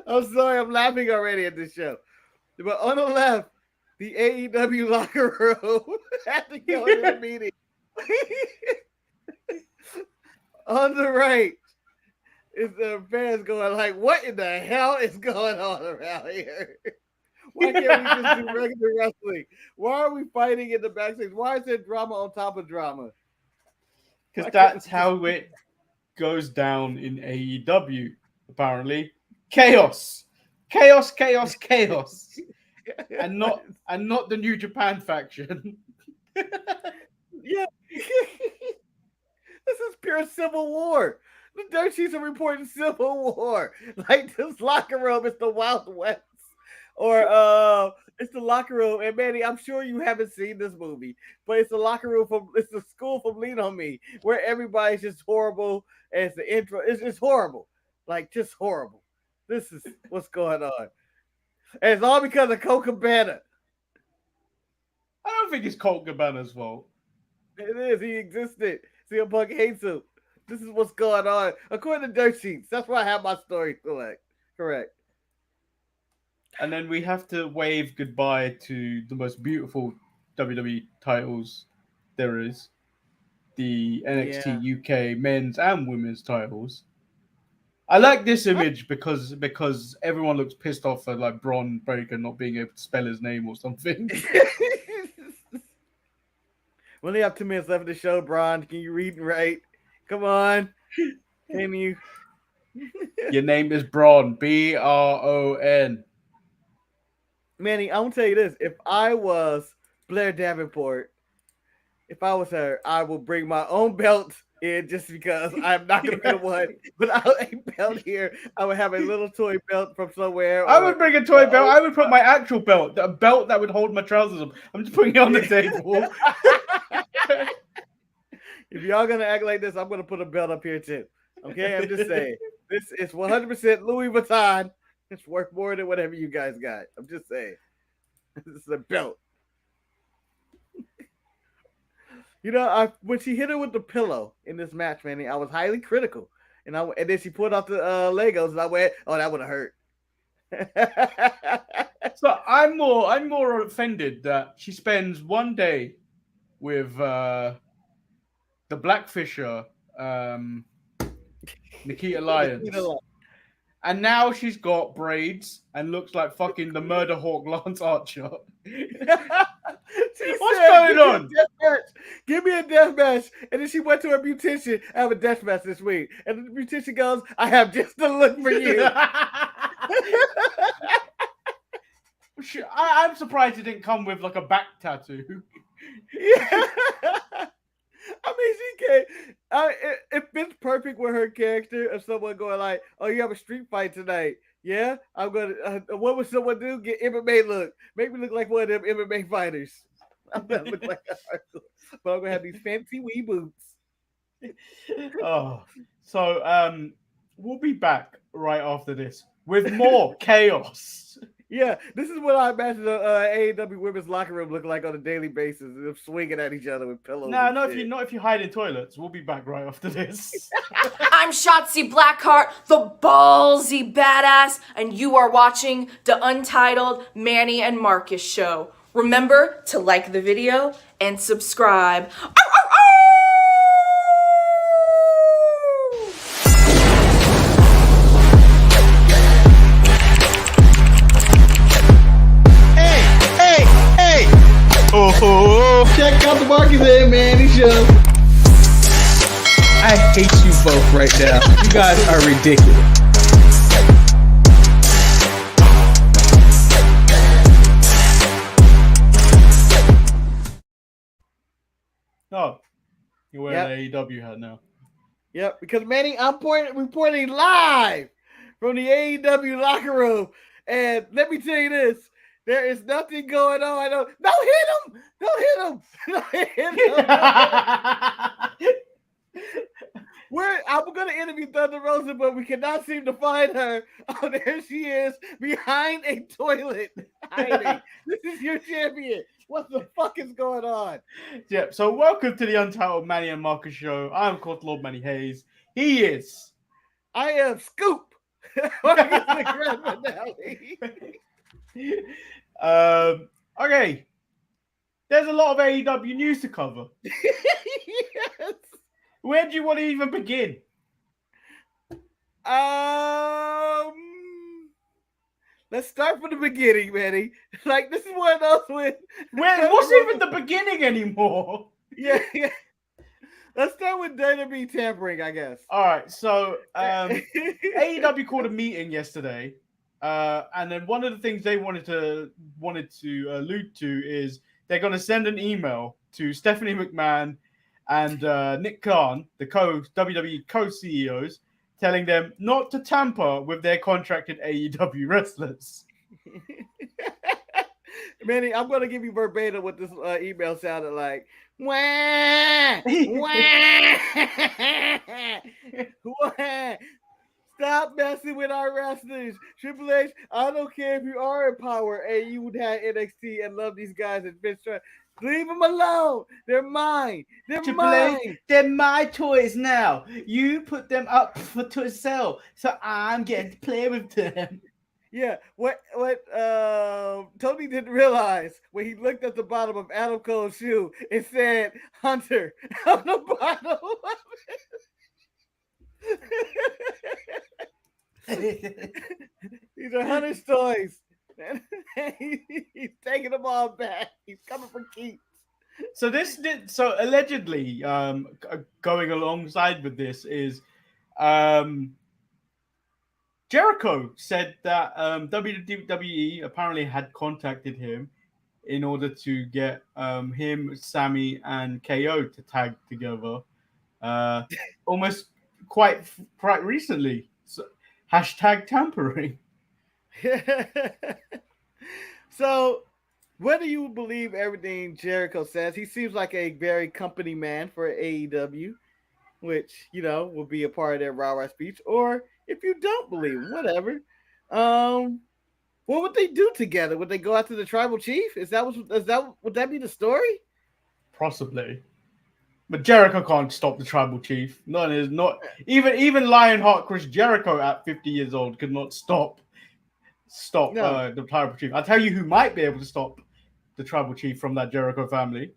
I'm sorry, I'm laughing already at this show. But on the left, the AEW locker room had to go to the meeting. On the right is the fans going like, what in the hell is going on around here? Why can't we just do regular wrestling? Why are we fighting in the backstage? Why is there drama on top of drama? Because that's how it goes down in AEW, apparently. Chaos. Chaos, chaos, chaos. and not the New Japan faction. Yeah. This is pure civil war. The dirt sheets are reporting civil war. Like this locker room is the Wild West. Or it's the locker room. And Manny, I'm sure you haven't seen this movie, but it's the locker room it's the school from Lean on Me, where everybody's just horrible. And it's the intro. It's just horrible. Like just horrible. This is what's going on. And it's all because of Colt Cabana. I don't think it's Colt Cabana's fault. It is. He existed. CM Punk hates him. This is what's going on. According to Dirt Sheets. That's why I have my story correct. And then we have to wave goodbye to the most beautiful WWE titles there is. The NXT UK men's and women's titles. I like this image because everyone looks pissed off at like Britt Baker not being able to spell his name or something. We only have 2 minutes left of the show, Braun. Can you read and write? Come on. Can you? Your name is Braun. Bron. Manny, I'm going to tell you this. If I was Blair Davenport, if I was her, I would bring my own belt in just because I'm not going to be the one. But a belt here, I would have a little toy belt from somewhere. I would bring a toy belt. I would put my actual belt, a belt that would hold my trousers up. I'm just putting it on the table. If y'all going to act like this, I'm going to put a belt up here too. Okay? I'm just saying. This is 100% Louis Vuitton. It's worth more than whatever you guys got. I'm just saying. This is a belt. You know, when she hit her with the pillow in this match, Manny, I was highly critical. And then she pulled out the Legos, and I went, "Oh, that would have hurt." So I'm more offended that she spends one day with the Blackfisher, Nikita Lyons. And now she's got braids and looks like fucking the Murder Hawk Lance Archer. What's going on? Give me a death match. And then she went to her beautician. I have a death match this week. And the beautician goes, I have just the look for you. I'm surprised it didn't come with like a back tattoo. Yeah. I mean, she can't. It fits perfect with her character of someone going like, "Oh, you have a street fight tonight? Yeah, I'm gonna. What would someone do? Get MMA look. Make me look like one of them MMA fighters. I'm gonna look like a hardcore, but I'm gonna have these fancy wee boots." Oh, so we'll be back right after this with more chaos. Yeah, this is what I imagine the AEW women's locker room look like on a daily basis. Them swinging at each other with pillows. No, not if you hide in toilets. We'll be back right after this. I'm Shotzi Blackheart, the ballsy badass, and you are watching the Untitled Manny and Marcus show. Remember to like the video and subscribe. Check out the Marcus and Manny show. I hate you both right now. You guys are ridiculous. Oh, you're wearing an AEW hat now. Yep, because Manny, I'm reporting live from the AEW locker room. And let me tell you this. There is nothing going on. Don't hit him! Don't hit him! Don't hit him! I'm going to interview Thunder Rosa, but we cannot seem to find her. Oh, there she is, behind a toilet, hiding. This is your champion. What the fuck is going on? Yeah, so welcome to the Untitled Manny and Marcus show. I'm Lord Manny Hayes. He is. I am Scoop. Marcus the grand finale. Okay. There's a lot of AEW news to cover. Yes. Where do you want to even begin? Let's start from the beginning, Manny. Like, this is one of those What's even the beginning anymore? Yeah. Let's start with WWE tampering, I guess. All right, so AEW called a meeting yesterday, and then one of the things they wanted to allude to is they're going to send an email to Stephanie McMahon and Nick Khan, the WWE co-CEOs, telling them not to tamper with their contracted AEW wrestlers. Manny, I'm going to give you verbatim what this email sounded like. Wah! Wah! Wah! Stop messing with our wrestlers. Triple H, I don't care if you are in power and you would have NXT and love these guys and bitch try. Leave them alone. They're mine. They're mine. They're my toys now. You put them up to sell, so I'm getting to play with them. Yeah, what Tony didn't realize when he looked at the bottom of Adam Cole's shoe, it said Hunter on the bottom of it. These are Hunter's toys. He's taking them all back. He's coming for keeps. So allegedly, going alongside with this is Jericho said that WWE apparently had contacted him in order to get him, Sammy, and KO to tag together almost quite recently. So, #tampering. So, whether you believe everything Jericho says, he seems like a very company man for AEW, which, will be a part of their Raw speech, or if you don't believe him, whatever. What would they do together? Would they go after the tribal chief? Would that be the story? Possibly. But Jericho can't stop the tribal chief. Not even Lionheart Chris Jericho at 50 years old could not stop the tribal chief. I'll tell you who might be able to stop the tribal chief from that Jericho family.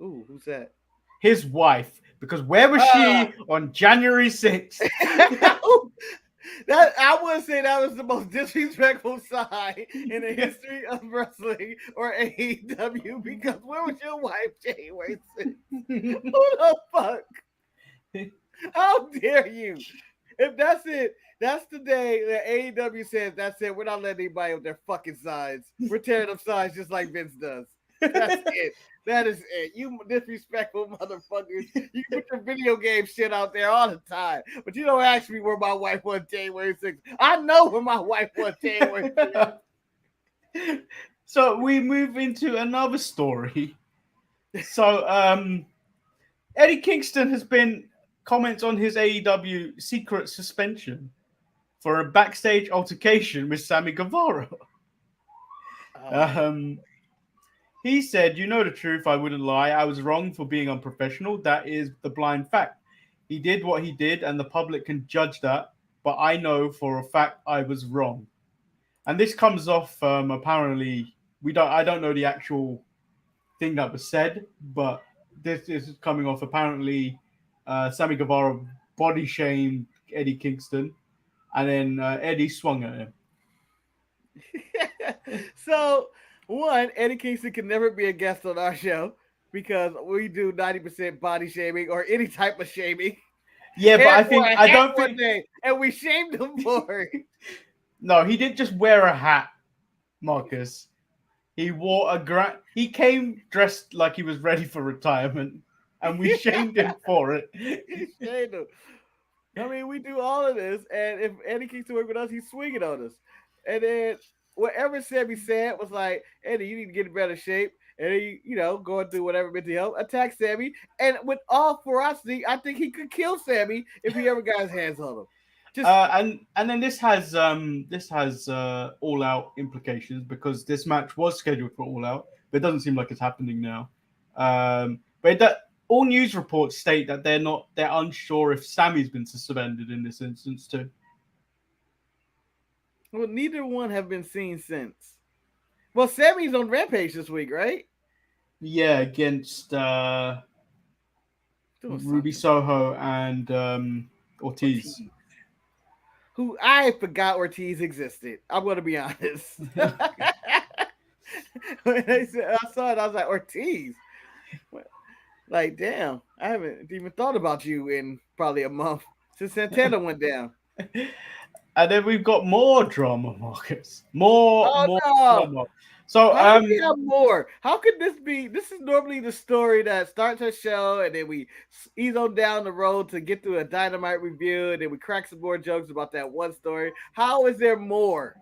Ooh, who's that? His wife. Because where was she on January 6th? I would say that was the most disrespectful side in the history of wrestling or AEW, because where was your wife, January 6th? Who the fuck? How dare you? If that's it, that's the day that AEW says, that's it. We're not letting anybody with their fucking sides. We're tearing up sides just like Vince does. That's it. That is it. You disrespectful motherfuckers. You put your video game shit out there all the time, but you don't ask me where my wife was January 6th. I know where my wife was January 6th. So we move into another story. So Eddie Kingston has been comments on his AEW secret suspension for a backstage altercation with Sammy Guevara. He said, "You know the truth, I wouldn't lie. I was wrong for being unprofessional. That is the blind fact. He did what he did, and the public can judge that. But I know for a fact I was wrong." And this comes off apparently. I don't know the actual thing that was said, but this is coming off apparently. Sammy Guevara body shamed Eddie Kingston, and then Eddie swung at him. So, one, Eddie Kingston can never be a guest on our show because we do 90% body shaming or any type of shaming. Yeah, but I don't think, and we shamed him for it. No, he didn't just wear a hat, Marcus. He wore he came dressed like he was ready for retirement, and we shamed him for it. He shamed him. I mean, we do all of this, and if Eddie Kingston work with us, he's swinging on us. And then whatever Sammy said was like, Eddie, you need to get in better shape. And he, going through whatever mental health, attack Sammy. And with all ferocity, I think he could kill Sammy if he ever got his hands on him. And then this has All Out implications because this match was scheduled for All Out, but it doesn't seem like it's happening now. All news reports state that they're unsure if Sammy's been suspended in this instance too. Well, neither one have been seen since. Well, Sammy's on Rampage this week, right? Yeah, against Doing Ruby something. Soho and Ortiz. Who I forgot Ortiz existed. I'm gonna be honest. When I saw it, I was like, Ortiz. Like, damn, I haven't even thought about you in probably a month since Santana went down. And then we've got more drama, Marcus. More No. drama. So How can we have more? How could this be? This is normally the story that starts a show and then we ease on down the road to get through a Dynamite review and then we crack some more jokes about that one story. How is there more?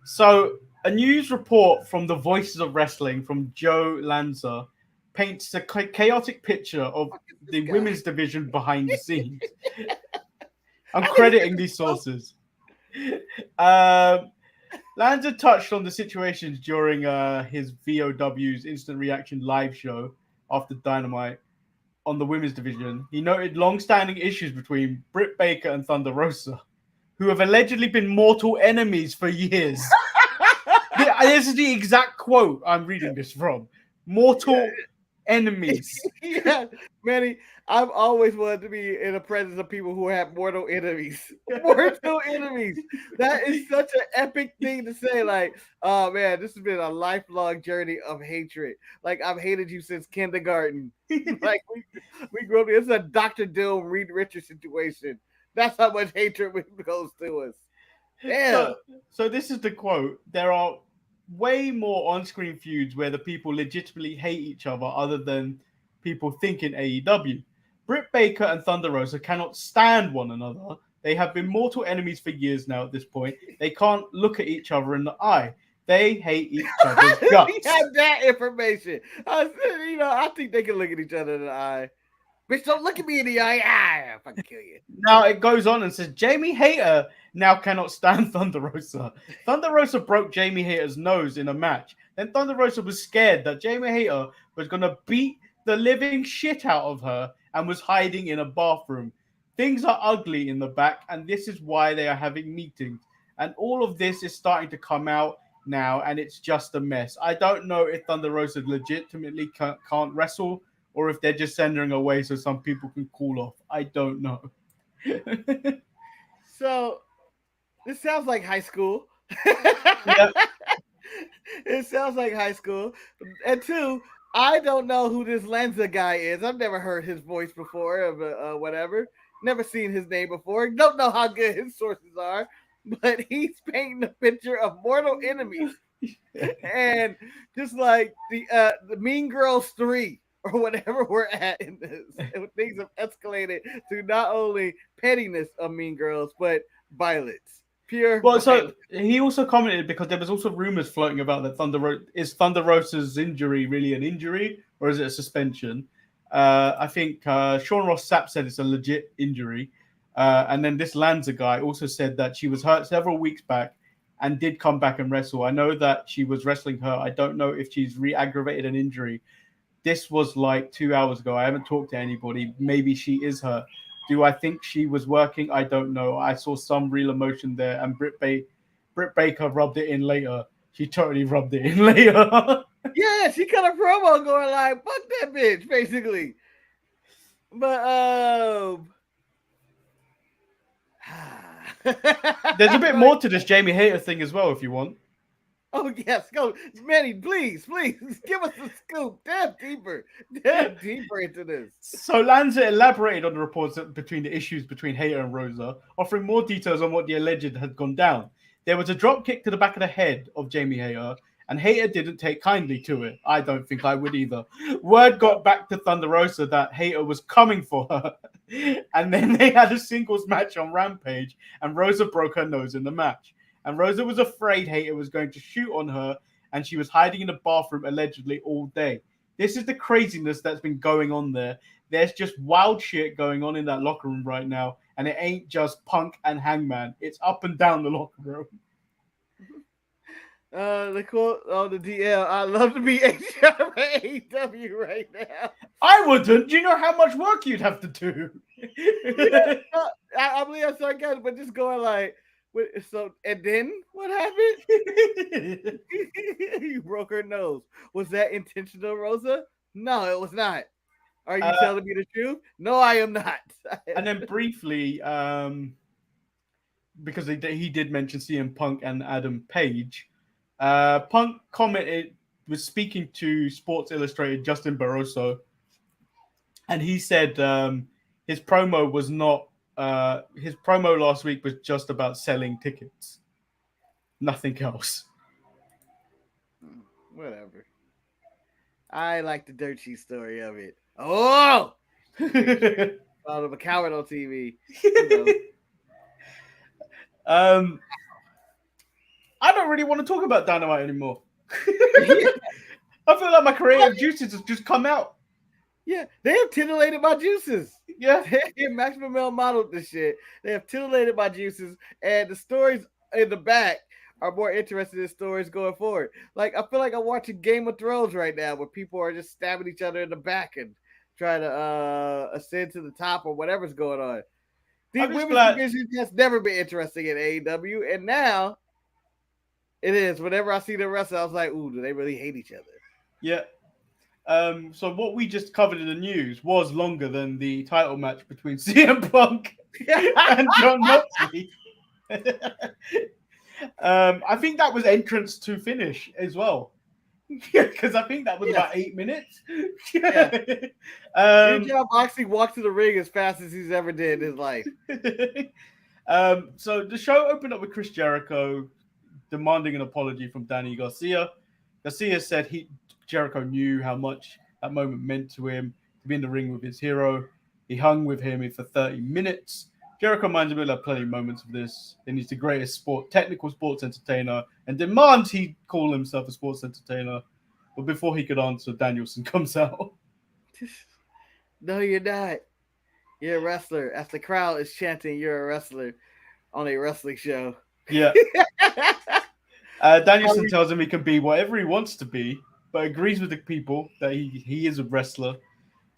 So a news report from the Voices of Wrestling from Joe Lanza paints a chaotic picture of the women's division behind the scenes. I'm crediting these sources. Lanza touched on the situations during his VOW's Instant Reaction live show after Dynamite on the women's division. He noted long-standing issues between Britt Baker and Thunder Rosa, who have allegedly been mortal enemies for years. This is the exact quote I'm reading this from. Mortal enemies. Yeah, Manny, I've always wanted to be in the presence of people who have mortal enemies. Mortal enemies. That is such an epic thing to say. Like, oh man, this has been a lifelong journey of hatred. Like, I've hated you since kindergarten. Like, we grew up. It's a Dr. Doom, Reed Richards situation. That's how much hatred goes to us. Damn. So this is the quote. There are way more on-screen feuds where the people legitimately hate each other than people think in AEW. Britt Baker and Thunder Rosa cannot stand one another. They have been mortal enemies for years now at this point. They can't look at each other in the eye. They hate each other's guts. We have that information. I think they can look at each other in the eye. Bitch, don't look at me in the eye. I'll fucking kill you. Now it goes on and says, Jamie Hayter now cannot stand Thunder Rosa. Thunder Rosa broke Jamie Hayter's nose in a match. Then Thunder Rosa was scared that Jamie Hayter was going to beat the living shit out of her and was hiding in a bathroom. Things are ugly in the back, and this is why they are having meetings. And all of this is starting to come out now, and it's just a mess. I don't know if Thunder Rosa legitimately can't wrestle, or if they're just sending her away so some people can cool off. I don't know. So, this sounds like high school. Yep. It sounds like high school. And two, I don't know who this Lanza guy is. I've never heard his voice before, whatever. Never seen his name before. Don't know how good his sources are. But he's painting a picture of mortal enemies. And just like the Mean Girls 3. Or whatever we're at in this. Things have escalated to not only pettiness of Mean Girls, but violence. Pure violence. So he also commented because there was also rumors floating about that Thunder Rosa's injury really an injury or is it a suspension? I think Sean Ross Sapp said it's a legit injury. And then this Lanza guy also said that she was hurt several weeks back and did come back and wrestle. I know that she was wrestling her. I don't know if she's re-aggravated an injury. This was like 2 hours ago. I haven't talked to anybody. Maybe she is hurt. Do I think she was working? I don't know. I saw some real emotion there, and Britt Baker rubbed it in later. She totally rubbed it in later. Yeah, she cut a promo going like, fuck that bitch, basically. But, there's a bit more to this Jamie Hayter thing as well, if you want. Oh, yes. Go. Manny, please give us a scoop. Dive deeper into this. So Lanza elaborated on the reports between the issues between Hayter and Rosa, offering more details on what the alleged had gone down. There was a drop kick to the back of the head of Jamie Hayter, and Hayter didn't take kindly to it. I don't think I would either. Word got back to Thunder Rosa that Hayter was coming for her. And then they had a singles match on Rampage, and Rosa broke her nose in the match. And Rosa was afraid Hayter was going to shoot on her, and she was hiding in the bathroom allegedly all day. This is the craziness that's been going on there. There's just wild shit going on in that locker room right now, and it ain't just Punk and Hangman. It's up and down the locker room. The quote on the DL, I'd love to be HR at AEW right now. I wouldn't. Do you know how much work you'd have to do? I believe I'm sarcastic, but just going like, So and then what happened? You broke her nose. Was that intentional, Rosa? No, it was not. Are you telling me the truth? No, I am not. And then briefly, because he did mention CM Punk and Adam Page, Punk commented, was speaking to Sports Illustrated Justin Barroso, and he said his promo was not his promo last week was just about selling tickets, nothing else. Whatever. I like the dirt sheet story of it. Oh, out of a coward on TV. I don't really want to talk about Dynamite anymore. I feel like my creative juices have just come out. Yeah, they have titillated my juices. Yeah, Maximum Male modeled this shit. They have titillated my juices, and the stories in the back are more interested in stories going forward. Like, I feel like I'm watching Game of Thrones right now, where people are just stabbing each other in the back and trying to ascend to the top or whatever's going on. The women's division has never been interesting in AEW, and now it is. Whenever I see them wrestle, I was like, ooh, do they really hate each other? Yeah. So what we just covered in the news was longer than the title match between CM Punk and Jon Moxley. I think that was entrance to finish as well. Because I think that was about 8 minutes. Jon Moxley walked to the ring as fast as he's ever did in his life. So the show opened up with Chris Jericho demanding an apology from Danny Garcia. Garcia said Jericho knew how much that moment meant to him to be in the ring with his hero. He hung with him for 30 minutes. Jericho reminds him of plenty of moments of this, and he's the greatest technical sports entertainer, and demands he call himself a sports entertainer. But before he could answer, Danielson comes out. No, you're not. You're a wrestler. As the crowd is chanting, you're a wrestler on a wrestling show. Yeah. Danielson tells him he can be whatever he wants to be, but agrees with the people that he is a wrestler.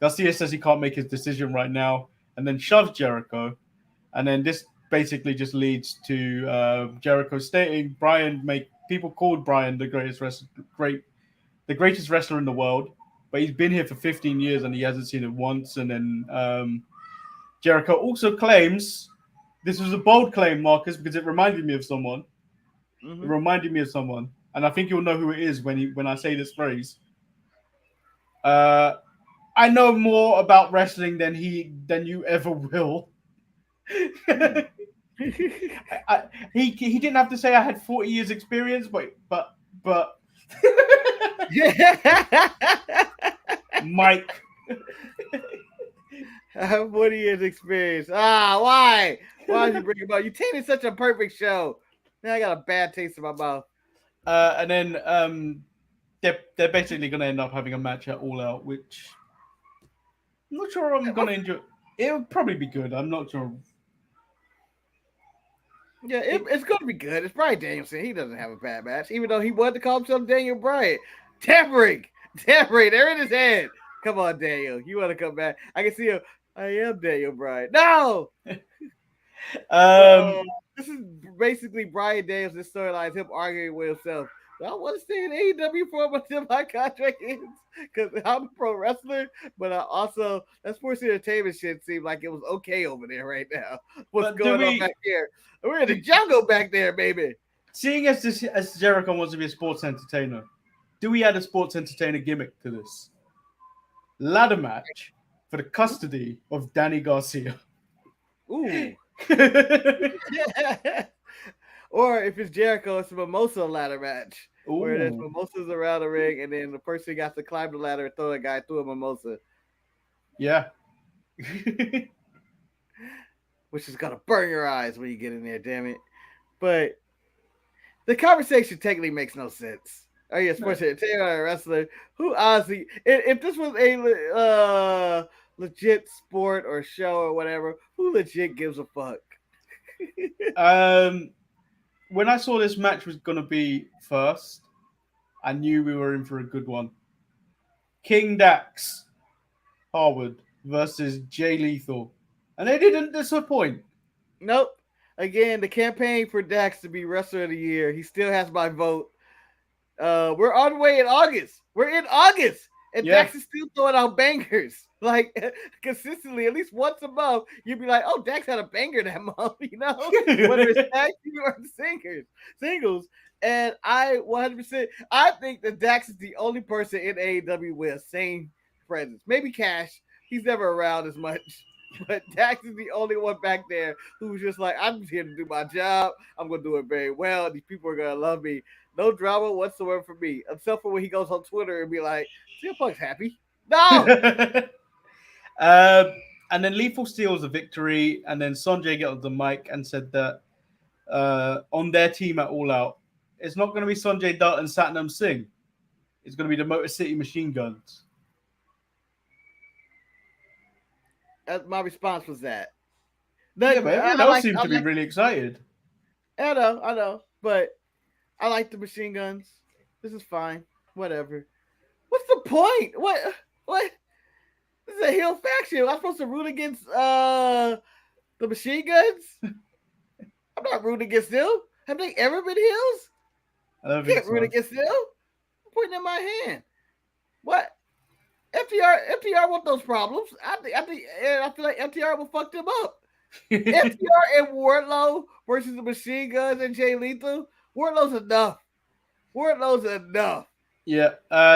Garcia says he can't make his decision right now, and then shoves Jericho. And then this basically just leads to Jericho stating people called Brian the greatest wrestler in the world, but he's been here for 15 years and he hasn't seen it once. And then Jericho also claims, this was a bold claim, Marcus, because it reminded me of someone. Mm-hmm. It reminded me of someone, and I think you'll know who it is when I say this phrase. I know more about wrestling than you ever will. He didn't have to say I had 40 years experience, but Mike. I have 40 years experience. Why? Why did you bring him up? You tainted such a perfect show. Now I got a bad taste in my mouth. And then they're basically going to end up having a match at All Out, which I'm not sure I'm going to enjoy. It'll probably be good. I'm not sure. Yeah, it's going to be good. It's Bryan Danielson. He doesn't have a bad match, even though he wanted to call himself Daniel Bryan. Tampering. They're in his head. Come on, Daniel. You want to come back? I can see him. I am Daniel Bryan. No! This is basically Bryan Danielson's storyline, him arguing with himself. I want to stay in AEW for until my contract ends because I'm a pro wrestler, but I also that sports entertainment shit seemed like it was okay over there right now. What's going on back here? We're in the jungle back there, baby. Seeing as Jericho wants to be a sports entertainer, do we add a sports entertainer gimmick to this? Ladder match for the custody of Danny Garcia. Ooh. Or if it's Jericho, it's a mimosa ladder match. Ooh. Where there's mimosas around the ring, and then the person got to climb the ladder and throw a guy through a mimosa. Yeah. Which is gonna burn your eyes when you get in there, damn it. But the conversation technically makes no sense. Are you a sports entertainer or a wrestler? Who honestly, if this was a legit sport or show or whatever, who legit gives a fuck? When I saw this match was going to be first, I knew we were in for a good one. King Dax Harwood versus Jay Lethal. And they didn't disappoint. Nope. Again, the campaign for Dax to be Wrestler of the Year. He still has my vote. We're on the way in August. We're in August. And Dax is still throwing out bangers. Like, consistently, at least once a month, you'd be like, oh, Dax had a banger that month, you know? Whether it's tag team or singles. And I 100%, I think that Dax is the only person in AEW with a sane presence. Maybe Cash. He's never around as much. But Dax is the only one back there who's just like, I'm just here to do my job. I'm going to do it very well. These people are going to love me. No drama whatsoever for me, except for when he goes on Twitter and be like, CM Punk's happy. No! And then Lethal steals a victory, and then Sanjay got on the mic and said that on their team at All Out, it's not going to be Sanjay Dutt and Satnam Singh. It's going to be the Motor City Machine Guns. My response was that. Yeah, but everyone else seemed to be really excited. I know. But I like the Machine Guns. This is fine. Whatever. What's the point? What? This is a heel faction. I'm supposed to root against the Machine Guns? I'm not rooting against them. Have they ever been heels? I don't think Can't root against them. I'm pointing in my hand. What? FTR want those problems. I feel like FTR will fuck them up. FTR and Wardlow versus the Machine Guns and Jay Lethal. Wardlow's enough. Yeah.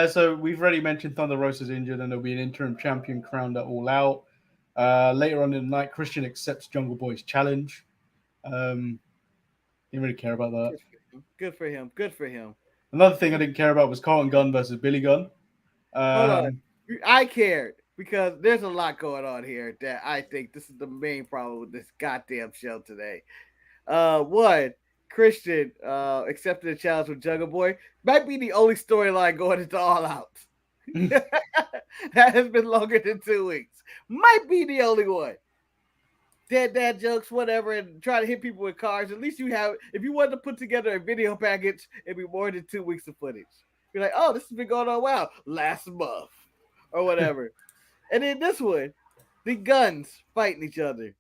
So we've already mentioned Thunder Rosa's injured, and there'll be an interim champion crowned at All Out. Later on in the night, Christian accepts Jungle Boy's challenge. Didn't really care about that. Good for him. Another thing I didn't care about was Carlton Gunn versus Billy Gunn. Hold on. I cared because there's a lot going on here that I think this is the main problem with this goddamn show today. One, Christian accepted a challenge with Jungle Boy. Might be the only storyline going into All Out. That has been longer than 2 weeks. Might be the only one. Dead dad jokes, whatever, and try to hit people with cars. At least you have, if you wanted to put together a video package, it'd be more than 2 weeks of footage. You're like, oh, this has been going on last month or whatever. And then this one, the Guns fighting each other.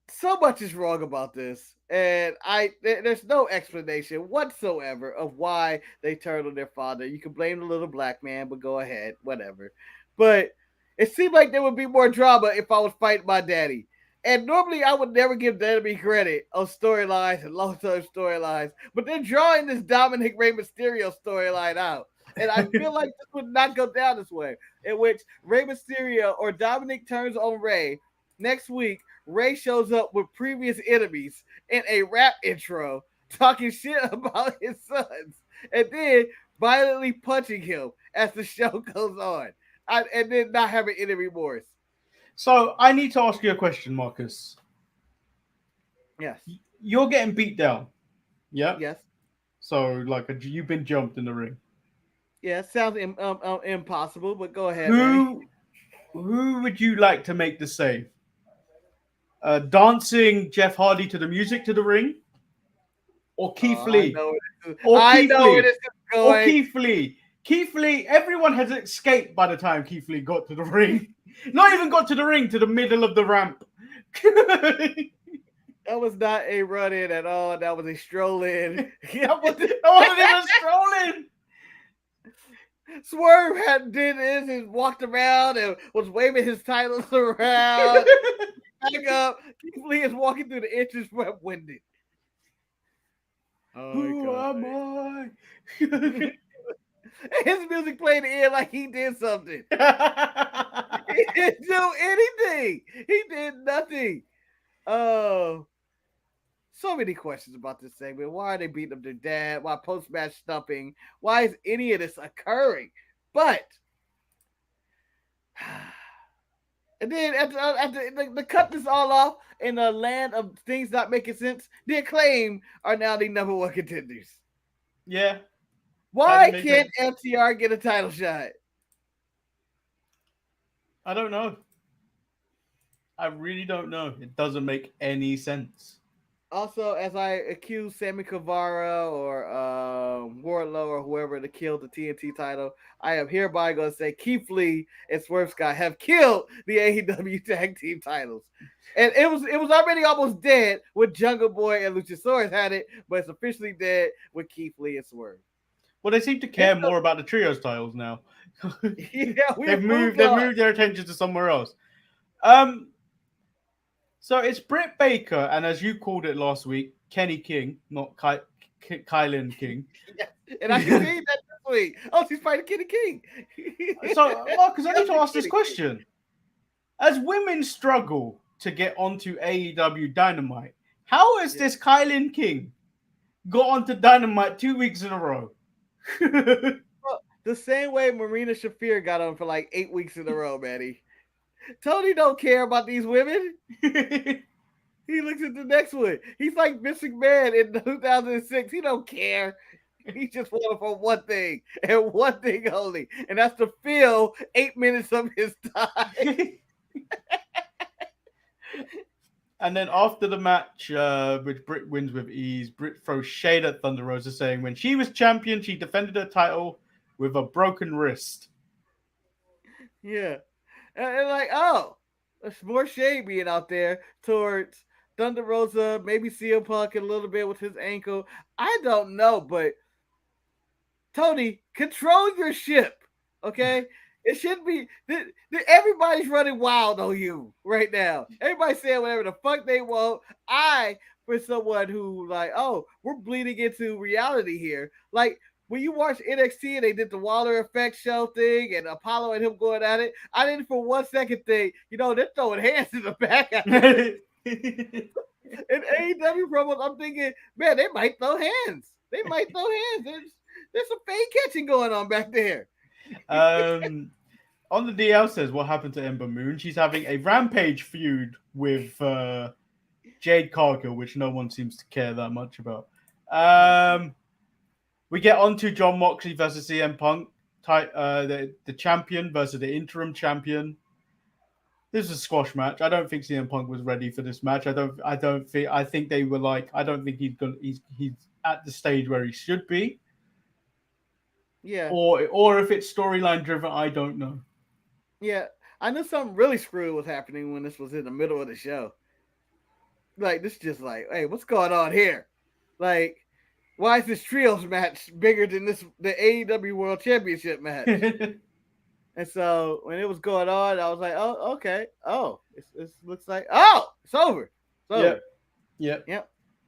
So much is wrong about this, and there's no explanation whatsoever of why they turned on their father. You can blame the little black man, but go ahead, whatever. But it seemed like there would be more drama if I was fighting my daddy. And normally I would never give Daddy credit on storylines and long-term storylines, but they're drawing this Dominic Rey Mysterio storyline out. And I feel like this would not go down this way, in which Rey Mysterio or Dominic turns on Rey. Next week, Rey shows up with previous enemies in a rap intro, talking shit about his sons, and then violently punching him as the show goes on, and then not having any remorse. So I need to ask you a question, Marcus. Yes. You're getting beat down. Yeah? Yes. So, like, you've been jumped in the ring. Yeah, it sounds impossible, but go ahead. Who would you like to make the save? Dancing Jeff Hardy to the music to the ring? Or Keith Lee? I know where this is going. Or Keith Lee. Keith Lee, everyone has escaped by the time Keith Lee got to the ring. Not even got to the ring, to the middle of the ramp. That was not a run-in at all. That was a stroll-in. That wasn't even a stroll-in. Swerve did this and walked around and was waving his titles around. Back up. Keith Lee is walking through the entrance ramp winded. Who am I? His music played in like he did something. He didn't do anything. He did nothing. Oh, so many questions about this segment. Why are they beating up their dad? Why post-match stumping? Why is any of this occurring? But, and then after to cut this all off in a land of things not making sense, the Acclaim are now the number one contenders. Yeah. Why can't FTR get a title shot? I don't know. I really don't know. It doesn't make any sense. Also, as I accuse Sammy Guevara or Wardlow or whoever to kill the TNT title, I am hereby going to say Keith Lee and Swerve Scott have killed the AEW Tag Team titles. And it was already almost dead when Jungle Boy and Luchasaurus had it, but it's officially dead with Keith Lee and Swerve. Well, they seem to care more about the trios titles now. Yeah, they've moved their attention to somewhere else. So it's Britt Baker, and as you called it last week, Kenny King, not Kylan King. Yeah, and I can see that this week. Oh, she's fighting Kenny King. So, Marcus, I need to ask this question. As women struggle to get onto AEW Dynamite, how has this Kylan King got onto Dynamite 2 weeks in a row? Well, the same way Marina Shafir got on for like 8 weeks in a row, Manny. Tony don't care about these women. He looks at the next one. He's like Vince McMahon in 2006. He don't care. He just wanted for one thing and one thing only, and that's to fill 8 minutes of his time. And then after the match, which Britt wins with ease, Britt throws shade at Thunder Rosa, saying when she was champion, she defended her title with a broken wrist. Yeah. And like, oh, there's more shade being out there towards Thunder Rosa, maybe CM Punk a little bit with his ankle. I don't know, but Tony, control your ship, okay? It shouldn't be. Everybody's running wild on you right now. Everybody's saying whatever the fuck they want. For someone who like, oh, we're bleeding into reality here. Like, when you watch NXT and they did the Waller Effect show thing and Apollo and him going at it, I didn't for 1 second think, they're throwing hands in the back. In AEW promos, I'm thinking, man, they might throw hands. There's some fake catching going on back there. On the DL says what happened to Ember Moon. She's having a Rampage feud with Jade Cargill, which no one seems to care that much about. We get on to Jon Moxley versus CM Punk, the champion versus the interim champion. This is a squash match. I don't think CM Punk was ready for this match. I think they were like, I don't think he's at the stage where he should be. Yeah. Or if it's storyline driven, I don't know. Yeah. I knew something really screwed was happening when this was in the middle of the show. Like, this is just like, hey, what's going on here? Like, why is this trios match bigger than the AEW World Championship match? And so when it was going on, I was like, oh, okay. Oh, it looks like, oh, it's over. Yep.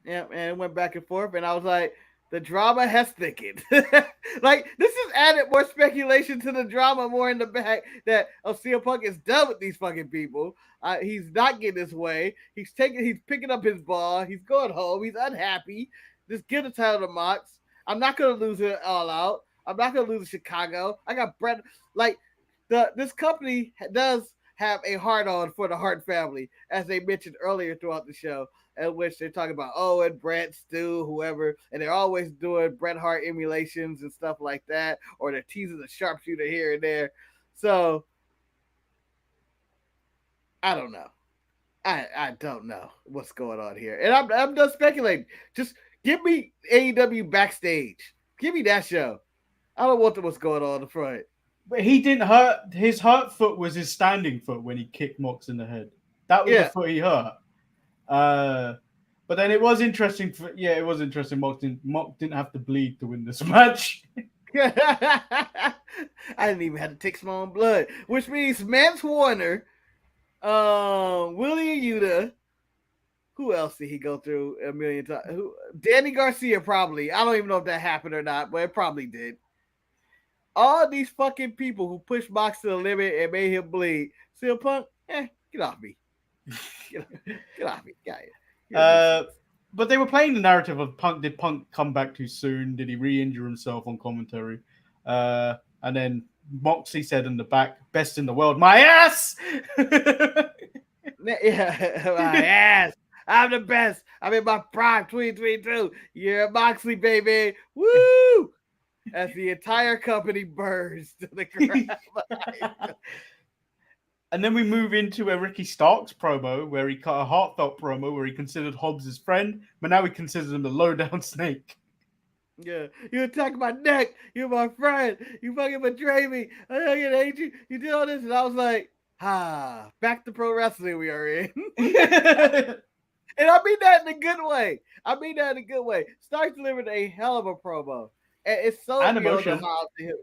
And it went back and forth. And I was like, the drama has thickened. Like, this has added more speculation to the drama more in the back that CM Punk is done with these fucking people. He's not getting his way. He's picking up his ball. He's going home. He's unhappy. Just give the title to Mox. I'm not going to lose it all out. I'm not going to lose to Chicago. I got Brett. Like, this company does have a hard-on for the Hart family, as they mentioned earlier throughout the show, in which they're talking about Owen, Brett, Stu, whoever, and they're always doing Bret Hart emulations and stuff like that, or they're teasing a sharpshooter here and there. So, I don't know. I don't know what's going on here. And I'm done speculating. Just give me AEW Backstage. Give me that show. I don't want what's going on in the front. But he didn't hurt. His hurt foot was his standing foot when he kicked Mox in the head. That was the foot he hurt. But then it was interesting. It was interesting. Mox didn't have to bleed to win this match. I didn't even have to take my own blood, which means Mance Warner, Willie Yuta. Who else did he go through a million times? Danny Garcia, probably. I don't even know if that happened or not, but it probably did. All these fucking people who pushed Mox to the limit and made him bleed. CM Punk, get off me. Get off me. But they were playing the narrative of Punk. Did Punk come back too soon? Did he re-injure himself on commentary? And then Moxley said in the back, best in the world, my ass! Yeah, my ass. I'm the best. I'm in my prime 2022. Yeah, Moxley, baby. Woo! As the entire company burns to the ground. And then we move into a Ricky Starks promo where he cut a heartfelt promo where he considered Hobbs his friend, but now he considers him a low-down snake. Yeah, you attacked my neck. You're my friend. You fucking betrayed me. I fucking hate you. You did all this, and I was like, back to pro wrestling we are in. And I mean that in a good way. Starks delivered a hell of a promo. And it's so and emotion.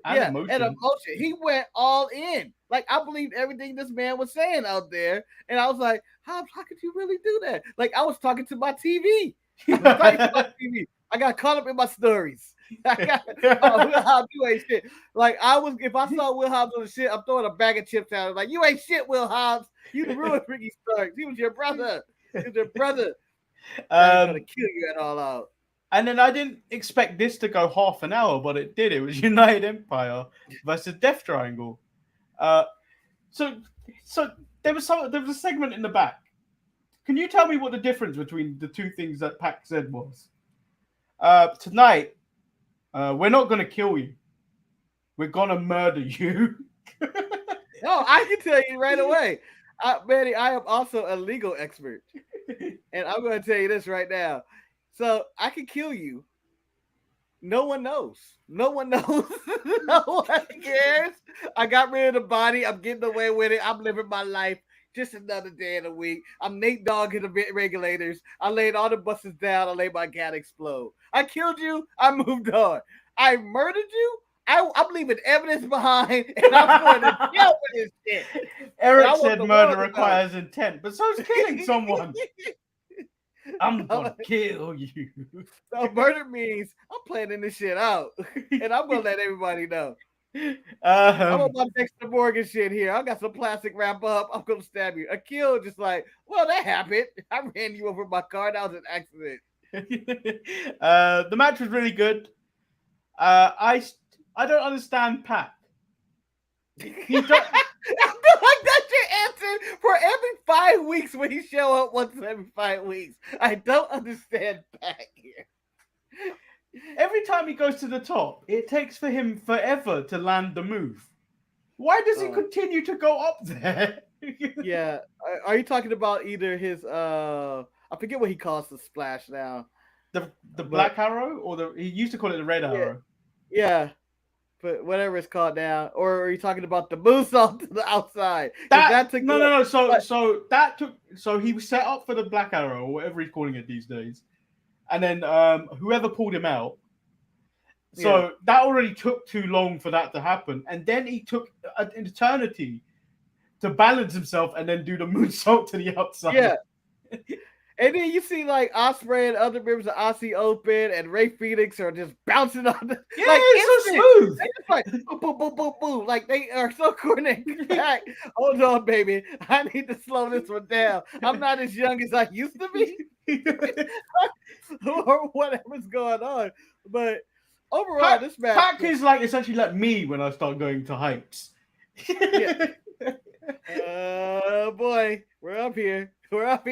And emotion. He went all in. Like, I believed everything this man was saying out there. And I was like, how could you really do that? Like, I was talking to my TV. I got caught up in my stories. Will Hobbs, you ain't shit. Like, if I saw Will Hobbs on the shit, I'm throwing a bag of chips at him. Like, you ain't shit, Will Hobbs. You ruined Ricky Starks. He was your brother. He was your brother. I'm gonna kill you at all out. And then I didn't expect this to go half an hour, but it did. It was United Empire versus Death Triangle. So there was a segment in the back. Can you tell me what the difference between the two things that Pac said was? Tonight, we're not going to kill you. We're going to murder you. No, I can tell you right away. Manny, I am also a legal expert. And I'm going to tell you this right now. So I can kill you. No one knows. No one knows. No one cares. I got rid of the body. I'm getting away with it. I'm living my life. Just another day in the week. I'm Nate Dogg in the regulators. I laid all the buses down. I let my cat explode. I killed you. I moved on. I murdered you. I'm leaving evidence behind, and I'm going to jail for this shit. Eric said murder requires intent, but so is killing someone. I'm going to kill you. So murder means I'm planning this shit out, and I'm going to let everybody know. I'm on my Dexter Morgan shit here. I got some plastic wrap up. I'm going to stab you. A kill just like, well, that happened. I ran you over my car. That was an accident. The match was really good. I don't understand Pac. I feel like that's your answer for every 5 weeks when he show up once every 5 weeks. I don't understand Pac here. Every time he goes to the top, it takes for him forever to land the move. Why does he continue to go up there? Yeah. Are you talking about either his I forget what he calls the splash now. The black arrow, or he used to call it the red arrow. Yeah. But whatever it's called now, or are you talking about the moonsault to the outside? No. So he was set up for the black arrow, or whatever he's calling it these days, and then whoever pulled him out. So that already took too long for that to happen, and then he took an eternity to balance himself and then do the moonsault to the outside. Yeah. And then you see like Ospreay and other members of Aussie Open and Ray Phoenix are just bouncing on the it's so smooth. They just like boom, boom, boom, boom, boom. Like they are so coordinated. Hold on, baby. I need to slow this one down. I'm not as young as I used to be. Or whatever's going on. But overall, this match Pac is like essentially like me when I start going to heights. Boy, we're up here. But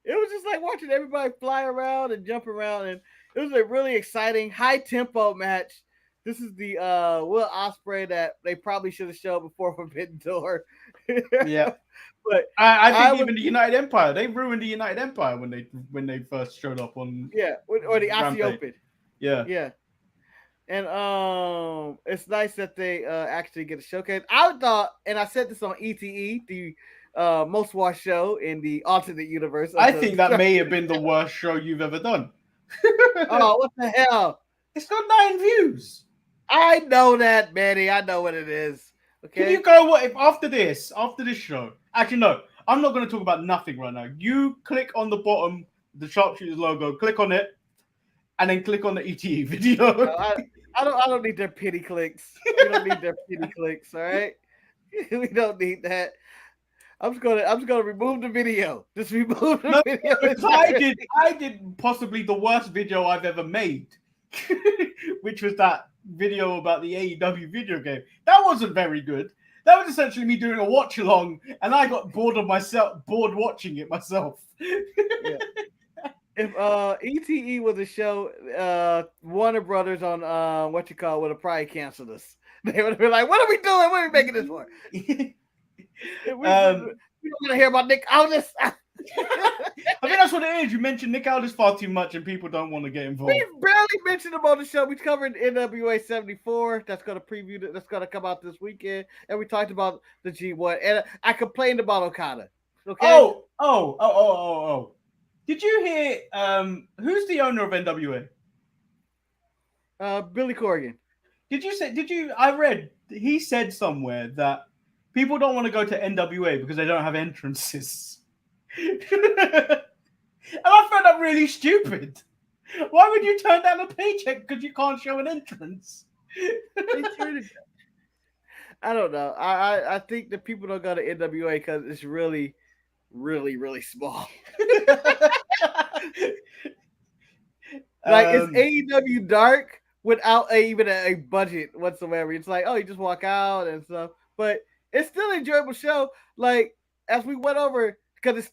it was just like watching everybody fly around and jump around, and it was a really exciting, high tempo match. This is the Will Ospreay that they probably should have shown before Forbidden Door. Yeah, but I think even the United Empire, they ruined the United Empire when they first showed up on or the Aussie Open. Yeah. And it's nice that they actually get a showcase. I thought, and I said this on ETE, the most watched show in the alternate universe. I think that may have been the worst show you've ever done. Oh, what the hell? It's got 9 views. I know that, Manny. I know what it is. Okay. Can you go after this show? Actually, no. I'm not going to talk about nothing right now. You click on the bottom, the Sharpshooters logo. Click on it, and then click on the ETE video. No, I don't need their pity clicks. We don't need their pity clicks. All right, we don't need that. I'm just gonna remove the video. Just remove the video. I did possibly the worst video I've ever made, which was that video about the AEW video game. That wasn't very good. That was essentially me doing a watch along, and I got bored watching it myself. Yeah. If ETE was a show, Warner Brothers on would have probably canceled us. They would have been like, "What are we doing? What are we making this for?" We don't want to hear about Nick Aldis. I think that's what it is. You mentioned Nick Aldis far too much, and people don't want to get involved. We barely mentioned him on the show. We covered NWA 74. That's going to preview. That's going to come out this weekend, and we talked about the G1. And I complained about Okada. Okay. Oh. Did you hear? Who's the owner of NWA? Billy Corgan. I read he said somewhere that people don't want to go to NWA because they don't have entrances. And I found that really stupid. Why would you turn down a paycheck because you can't show an entrance? I don't know. I think that people don't go to NWA because it's really, really, really small. Like it's AEW Dark without even a budget whatsoever. It's like, oh, you just walk out and stuff, but it's still an enjoyable show. Like as we went over, because it's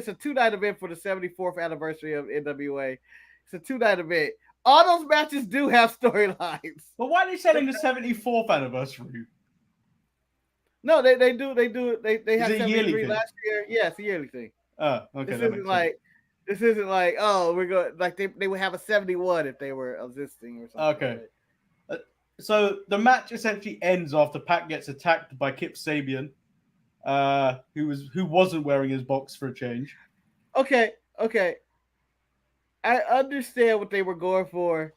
a 2-night event for the 74th anniversary of NWA. It's a 2-night event. All those matches do have storylines. But why are they selling the 74th anniversary? No, they do. They had 73 thing? last year. Yeah, it's a yearly thing. Oh, okay. This isn't like oh, we're going like they would have a 71 if they were existing or something. Okay. So the match essentially ends after Pac gets attacked by Kip Sabian, who wasn't wearing his box for a change. Okay. I understand what they were going for,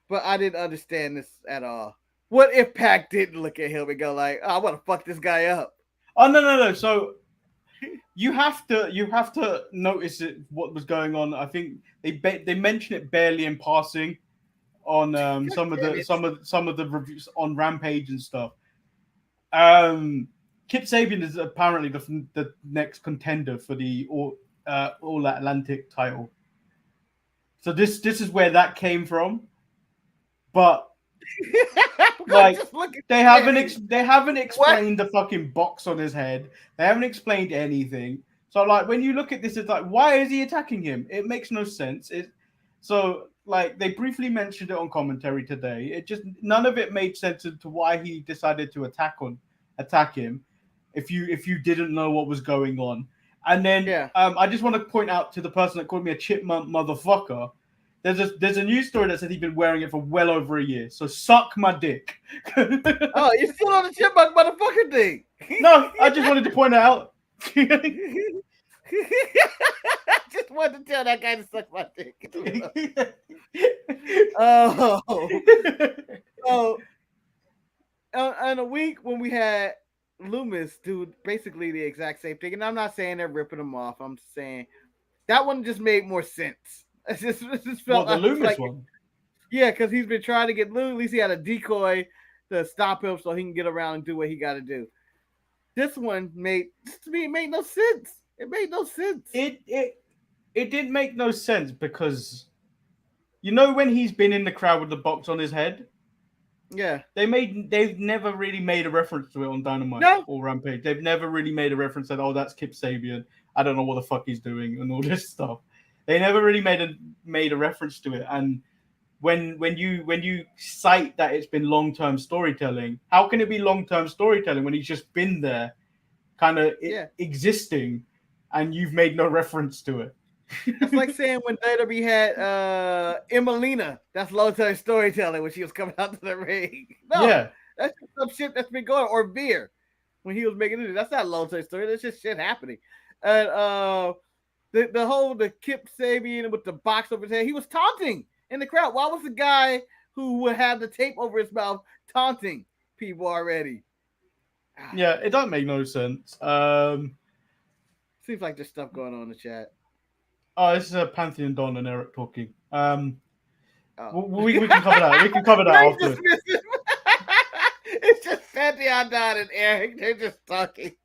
but I didn't understand this at all. What if Pac didn't look at him and go like, oh, I want to fuck this guy up? Oh no. So you have to notice what was going on. I think they mention it barely in passing on some of the reviews on Rampage and stuff. Kip Sabian is apparently the next contender for the All Atlantic title. So this is where that came from, but like they haven't explained the fucking box on his head. They haven't explained anything. So like when you look at this, it's like, why is he attacking him? It makes no sense. So like they briefly mentioned it on commentary today. It just none of it made sense as to why he decided to attack him. If you didn't know what was going on. And then I just want to point out to the person that called me a chipmunk motherfucker. There's a news story that said he'd been wearing it for well over a year. So suck my dick. Oh, you're still on the chipmunk motherfucker thing. No, I just wanted to point out. I just wanted to tell that guy to suck my dick. In a week when we had Loomis do basically the exact same thing, and I'm not saying they're ripping them off. I'm saying that one just made more sense. It just felt the Loomis one. Yeah, because he's been trying to get Loomis. At least he had a decoy to stop him so he can get around and do what he got to do. This one made no sense. It made no sense. It did make no sense because you know when he's been in the crowd with the box on his head. Yeah, they've never really made a reference to it on Dynamite or Rampage. They've never really made a reference that that's Kip Sabian. I don't know what the fuck he's doing and all this stuff. They never really made a reference to it. And when you cite that it's been long-term storytelling, how can it be long-term storytelling when he's just been there, kind of existing, and you've made no reference to it? It's like saying when WWE had Emelina, that's long-term storytelling when she was coming out to the ring. No, that's just some shit that's been going on. Or Veer, when he was making it. That's not long-term story. That's just shit happening. And the Kip Sabian with the box over his head, he was taunting in the crowd. Why was the guy who would have the tape over his mouth taunting people already? Yeah, it doesn't make no sense. Seems like there's stuff going on in the chat. Oh, this is Pantheon Don and Eric talking. We can cover that. We can cover that after. It's just Pantheon Don and Eric. They're just talking.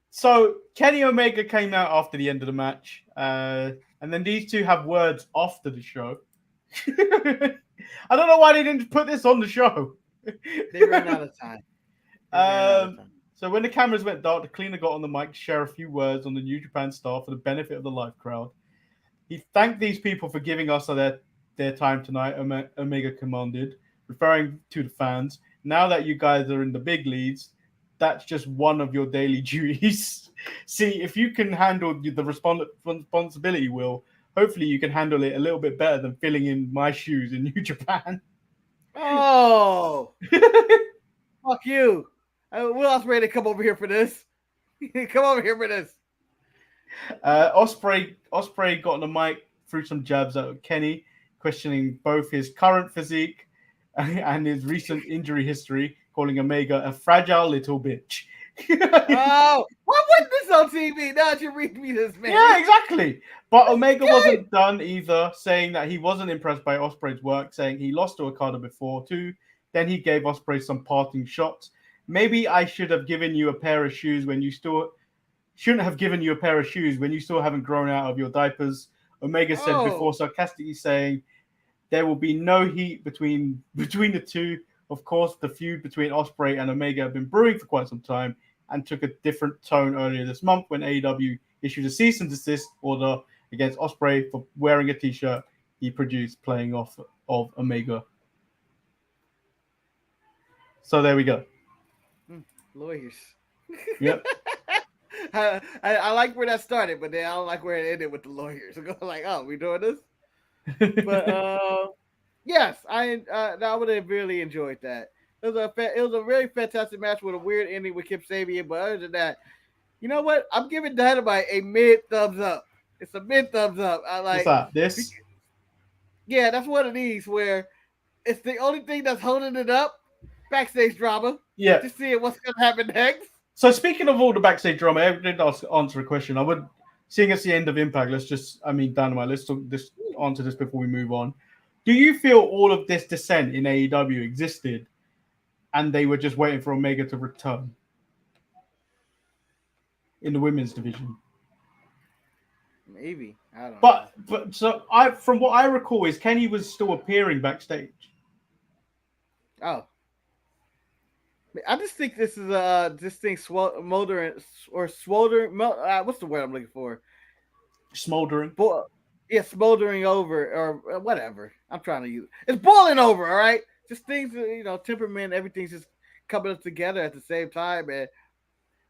So Kenny Omega came out after the end of the match, and then these two have words after the show. I don't know why they didn't put this on the show. They ran out of time. So when the cameras went dark, the cleaner got on the mic to share a few words on the New Japan star for the benefit of the live crowd. He thanked these people for giving us their time tonight, Omega commanded. referring to the fans. Now that you guys are in the big leads, that's just one of your daily duties. See, if you can handle the responsibility, Will, hopefully you can handle it a little bit better than filling in my shoes in New Japan. Oh, fuck you. Will Ospreay to come over here for this. Come over here for this. Ospreay got on the mic, threw some jabs at Kenny, questioning both his current physique and his recent injury history, calling Omega a fragile little bitch. Oh, why wasn't this on TV? Now that you read me this, man. Yeah, exactly. But Omega wasn't done either, saying that he wasn't impressed by Ospreay's work, saying he lost to Okada before too. Then he gave Ospreay some parting shots. Maybe I should have given you a pair of shoes when you still shouldn't have given you a pair of shoes when you still haven't grown out of your diapers. Omega said before, sarcastically saying there will be no heat between the two. Of course, the feud between Ospreay and Omega have been brewing for quite some time and took a different tone earlier this month when AEW issued a cease and desist order against Ospreay for wearing a t-shirt he produced playing off of Omega. So there we go. Lawyers. Yep. I like where that started, but then I don't like where it ended with the lawyers. I'm going like, oh, we doing this? But yes, I would have really enjoyed that. It was a really fantastic match with a weird ending with Kip Sabian. But other than that, you know what? I'm giving Dynamite a mid thumbs up. It's a mid thumbs up. I like. What's that? This? Yeah, that's one of these where it's the only thing that's holding it up. Backstage drama. Yeah. Just seeing what's gonna happen next. So speaking of all the backstage drama, I did answer a question. I would, seeing it's the end of Impact, Dynamite, let's answer this before we move on. Do you feel all of this dissent in AEW existed and they were just waiting for Omega to return in the women's division? Maybe. I don't know. But so from what I recall is Kenny was still appearing backstage. Oh. I just think this is this thing smoldering. What's the word I'm looking for? Smoldering. Yeah, smoldering over or whatever. I'm trying to use. It's boiling over. All right, just things. Temperament. Everything's just coming up together at the same time, and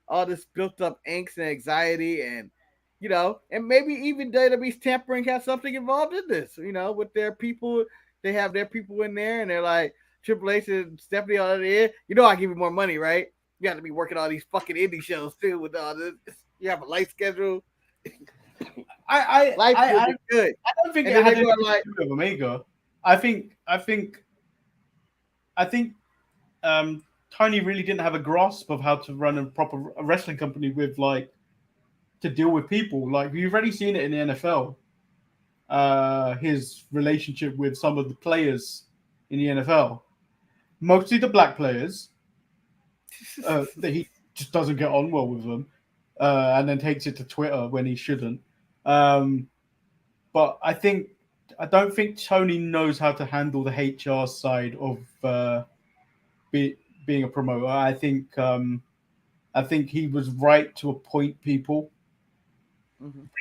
all this built up angst and anxiety, and and maybe even WWE's Tampering has something involved in this. With their people, they have their people in there, and they're like. Triple H and Stephanie on the end. I give you more money, right? You got to be working all these fucking indie shows too with all this. You have a light schedule. I good. I don't think it had anything to do with Omega. I think Tony really didn't have a grasp of how to run a proper wrestling company with to deal with people. Like you've already seen it in the NFL. His relationship with some of the players in the NFL. Mostly the black players, that he just doesn't get on well with them, and then takes it to Twitter when he shouldn't. But I don't think Tony knows how to handle the HR side of being a promoter. I think he was right to appoint people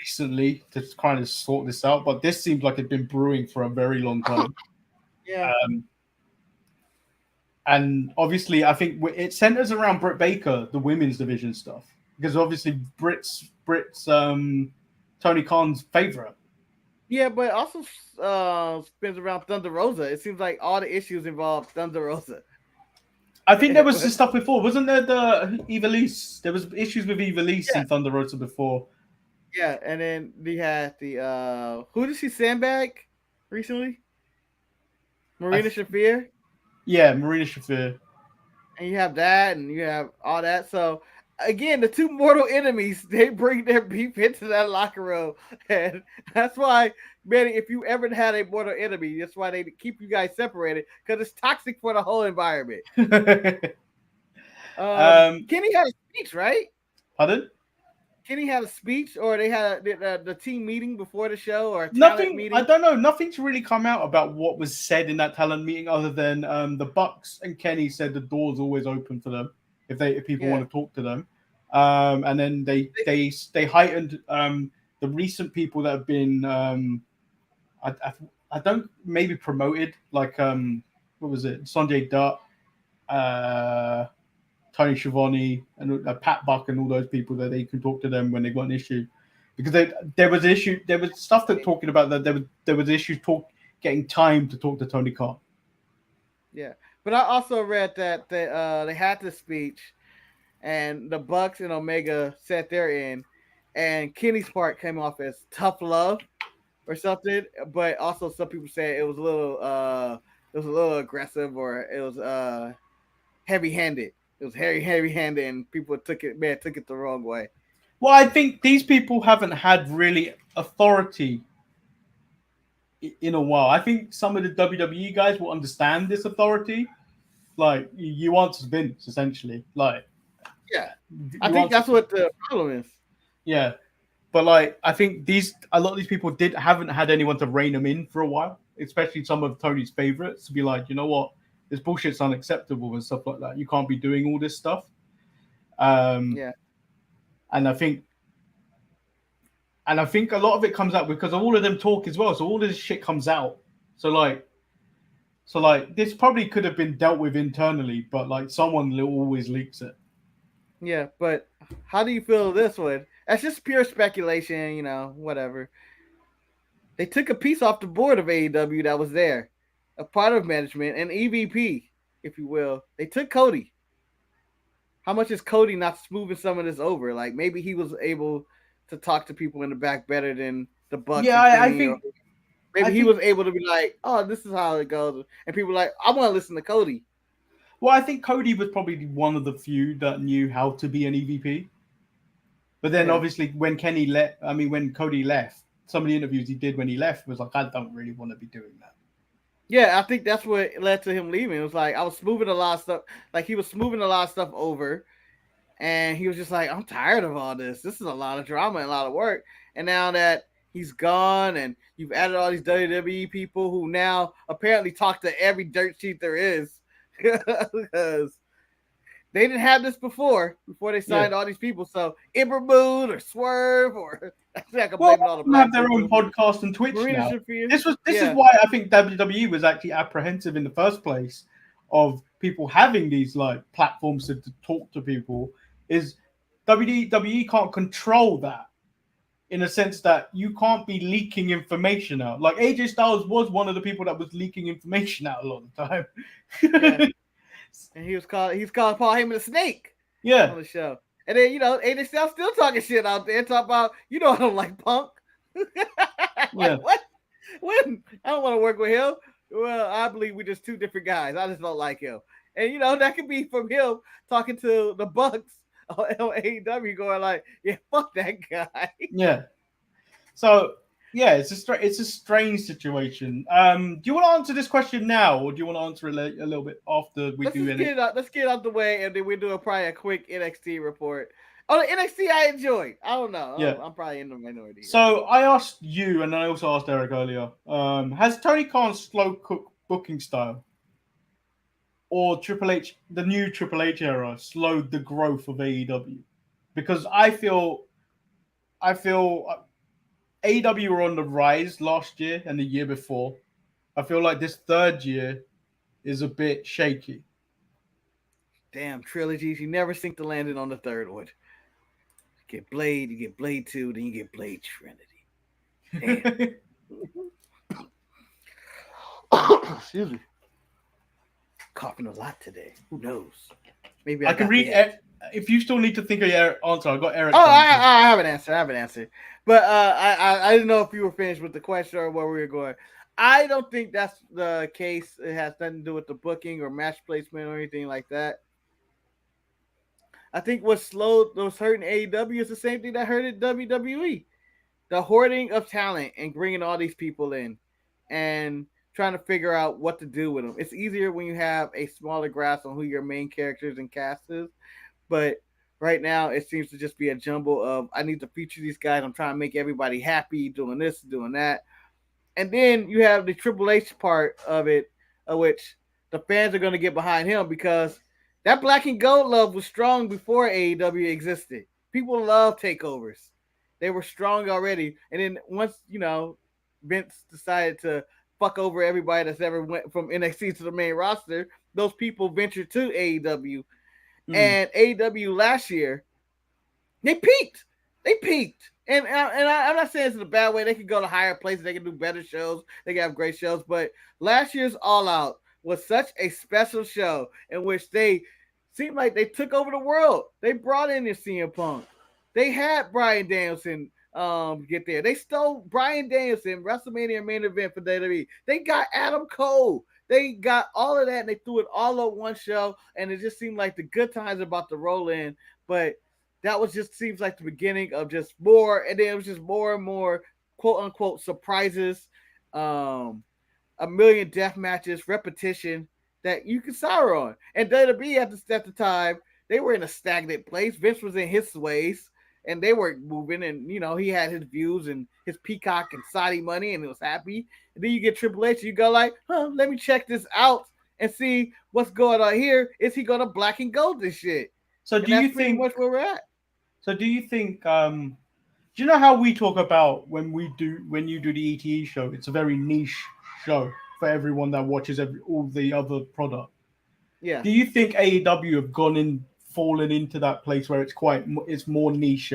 recently to kind of sort this out, but this seems like it's been brewing for a very long time. Yeah. And obviously, I think it centers around Britt Baker, the women's division stuff, because obviously Britt's Tony Khan's favorite. Yeah, but also spins around Thunder Rosa. It seems like all the issues involve Thunder Rosa. I think there was this stuff before, wasn't there? The Ivelisse. There was issues with Ivelisse and Thunder Rosa before. Yeah, and then we had the who did she sandbag recently? Marina Shafir. Yeah, Marina Shafir. And you have that, and you have all that. So, again, the two mortal enemies, they bring their beef into that locker room. And that's why, Manny, if you ever had a mortal enemy, that's why they keep you guys separated, because it's toxic for the whole environment. Kenny had a speech, right? Pardon? Kenny had a speech, or they had the team meeting before the show, or a nothing meeting? I don't know. Nothing's really come out about what was said in that talent meeting, other than the Bucks and Kenny said the door's always open for them if people want to talk to them. And then they heightened the recent people that have been I don't maybe promoted, like what was it? Sanjay Dutt, Tony Schiavone, and Pat Buck, and all those people that they could talk to them when they got an issue, because there was issue, there was stuff that talking about that there was issues getting time to talk to Tony Khan. Yeah, but I also read that they had the speech, and the Bucks and Omega sat there in, and Kenny's part came off as tough love or something, but also some people said it was a little aggressive, or it was heavy-handed. It was heavy-handed, and people took it the wrong way. Well, I think these people haven't had really authority in a while. I think some of the WWE guys will understand this authority. Like, you answer Vince, essentially. Like, yeah, I think that's what the problem is. Yeah, but like, I think a lot of these people haven't had anyone to rein them in for a while, especially some of Tony's favorites, to be like, you know what, this bullshit's unacceptable and stuff like that. You can't be doing all this stuff. Yeah, and I think a lot of it comes out because of all of them talk as well. So all of this shit comes out. So like this probably could have been dealt with internally, but like someone always leaks it. Yeah, but how do you feel this one? That's just pure speculation, whatever. They took a piece off the board of AEW that was there, a part of management, an EVP, if you will. They took Cody. How much is Cody not smoothing some of this over? Like, maybe he was able to talk to people in the back better than the Bucks. Yeah, I think maybe he was able to be like, oh, this is how it goes. And people were like, I want to listen to Cody. Well, I think Cody was probably one of the few that knew how to be an EVP. But then obviously when Cody left, some of the interviews he did when he left was like, I don't really want to be doing that. Yeah, I think that's what led to him leaving. It was like, I was smoothing a lot of stuff. Like, he was smoothing a lot of stuff over. And he was just like, I'm tired of all this. This is a lot of drama and a lot of work. And now that he's gone and you've added all these WWE people who now apparently talk to every dirt sheet there is, because they didn't have this before they signed all these people. So Ember Moon or Swerve or I can blame it all the have their own podcast and Twitch now. This is why I think WWE was actually apprehensive in the first place of people having these like platforms to talk to people. Is WWE can't control that in a sense that you can't be leaking information out. Like AJ Styles was one of the people that was leaking information out a lot of the time. Yeah. And he's called Paul Heyman a snake. Yeah. On the show. And then, AJ Styles still talking shit out there, talking about, I don't like Punk. Yeah. What? When? I don't want to work with him. Well, I believe we're just two different guys. I just don't like him. And, that could be from him talking to the Bucks on AEW going like, yeah, fuck that guy. Yeah. So, yeah, it's a strange situation. Do you want to answer this question now, or do you want to answer it a little bit after we do it? Let's get it out the way, and then we'll do probably a quick NXT report. Oh, the NXT I enjoyed. I don't know. Yeah. I'm probably in the minority. So I asked you, and I also asked Eric earlier, has Tony Khan's slow cook booking style or Triple H, the new Triple H era, slowed the growth of AEW? Because I feel AEW were on the rise last year and the year before. I feel like this third year is a bit shaky. Damn, trilogies. You never sink the landing on the third one. You get Blade 2, then you get Blade Trinity. Damn. Excuse me. Coughing a lot today. Who knows? Maybe I can read it. If you still need to think of your answer, I got Eric. Oh, I have an answer. But I didn't know if you were finished with the question or where we were going. I don't think that's the case. It has nothing to do with the booking or match placement or anything like that. I think what's hurting AEW is the same thing that hurted WWE. The hoarding of talent and bringing all these people in and trying to figure out what to do with them. It's easier when you have a smaller grasp on who your main characters and cast is. But right now, it seems to just be a jumble of, I need to feature these guys. I'm trying to make everybody happy, doing this, doing that. And then you have the Triple H part of it, of which the fans are going to get behind him because that black and gold love was strong before AEW existed. People love takeovers. They were strong already. And then once, Vince decided to fuck over everybody that's ever went from NXT to the main roster. Those people ventured to AEW, and AEW last year they peaked. They peaked. I'm not saying it's in a bad way. They could go to higher places. They can do better shows. They can have great shows. But last year's All Out was such a special show in which they seemed like they took over the world. They brought in the CM Punk. They had Bryan Danielson get there. They stole Bryan Danielson, WrestleMania main event for WWE. They got Adam Cole. They got all of that and they threw it all on one show. And it just seemed like the good times are about to roll in. But that was just seems like the beginning of just more, and then it was just more and more quote unquote surprises, a million death matches, repetition that you could sour on. And WWE at the time, they were in a stagnant place. Vince was in his ways, and they were moving, and he had his views and his Peacock and Saudi money, and he was happy. And then you get Triple H, and you go like, let me check this out and see what's going on here. Is he gonna black and gold this shit? So do you think much where we're at? So do you think? Do you know how we talk about when you do the ETE show? It's a very niche show for everyone that watches all the other product. Yeah. Do you think AEW have fallen into that place where it's more niche,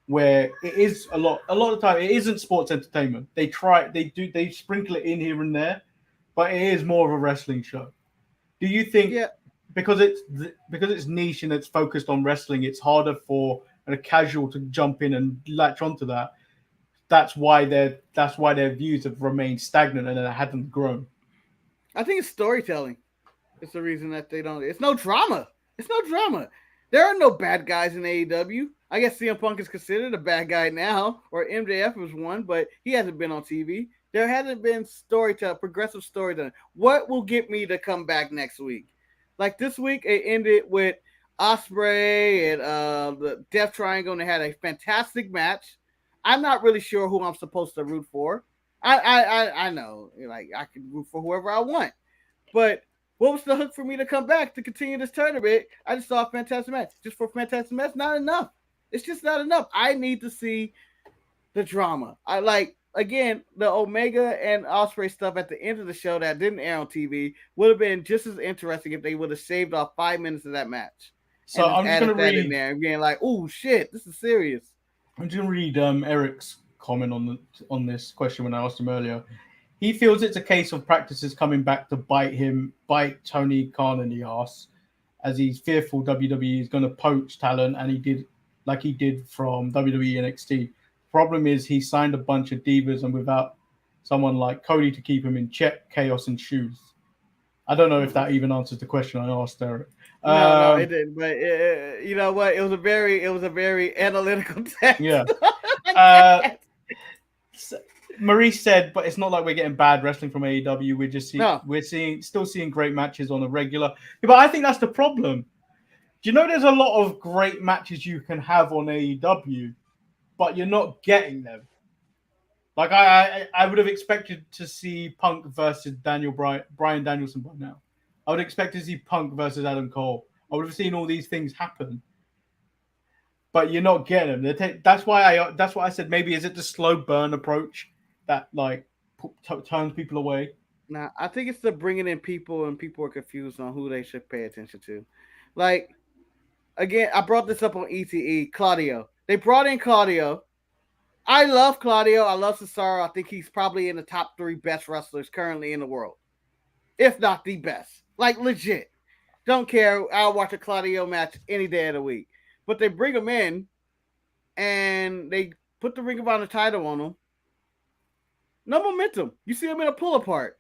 where it is a lot of the time it isn't sports entertainment. They sprinkle it in here and there, but it is more of a wrestling show. Do you think? Yeah. Because it's niche and it's focused on wrestling, it's harder for a casual to jump in and latch onto that. That's why their views have remained stagnant and they haven't grown. I think it's storytelling. It's the reason that they don't. It's no drama. There are no bad guys in AEW. I guess CM Punk is considered a bad guy now, or MJF was one, but he hasn't been on TV. There hasn't been progressive storytelling. What will get me to come back next week? Like this week, it ended with Ospreay and the Death Triangle, and they had a fantastic match. I'm not really sure who I'm supposed to root for. I know, like I can root for whoever I want, but what was the hook for me to come back to continue this tournament? I just saw a fantastic match. Just for a fantastic match, not enough. It's just not enough. I need to see the drama. Again, the Omega and Ospreay stuff at the end of the show that didn't air on TV would have been just as interesting if they would have shaved off 5 minutes of that match. So I'm just going to read in there and being like, "Oh shit, this is serious." I'm just going to read Eric's comment on this question when I asked him earlier. He feels it's a case of practices coming back to bite Tony Khan in the ass, as he's fearful WWE is going to poach talent, and he did from WWE NXT. Problem is he signed a bunch of divas, and without someone like Cody to keep him in check, chaos ensues. I don't know if that even answers the question I asked Eric. No, it didn't. But you know what? It was a very analytical text. Yeah. Marie said, but it's not like we're getting bad wrestling from AEW. We're still seeing great matches on a regular. Yeah, but I think that's the problem. Do you know there's a lot of great matches you can have on AEW? But you're not getting them. Like I would have expected to see Punk versus Bryan Danielson by now. I would expect to see Punk versus Adam Cole. I would have seen all these things happen. But you're not getting them. That's why I said maybe is it the slow burn approach that turns people away? Nah, I think it's the bringing in people and people are confused on who they should pay attention to. Like again, I brought this up on ETE. Claudio. They brought in Claudio. I love Claudio. I love Cesaro. I think he's probably in the top 3 best wrestlers currently in the world, if not the best. Like legit. Don't care. I'll watch a Claudio match any day of the week. But they bring him in, and they put the Ring of Honor title on him. No momentum. You see him in a pull apart.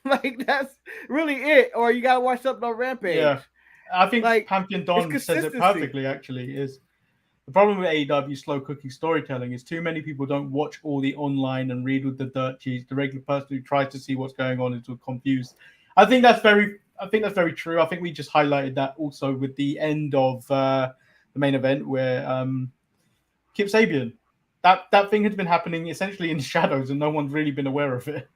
Like that's really it. Or you gotta watch something on Rampage. Yeah, I think Pantheon Don says it perfectly. Actually, is. The problem with AEW slow cooking storytelling is too many people don't watch all the online and read with the dirt sheets. The regular person who tries to see what's going on is confused. I think that's very true. I think we just highlighted that also with the end of the main event where Kip Sabian, that thing had been happening essentially in shadows and no one's really been aware of it.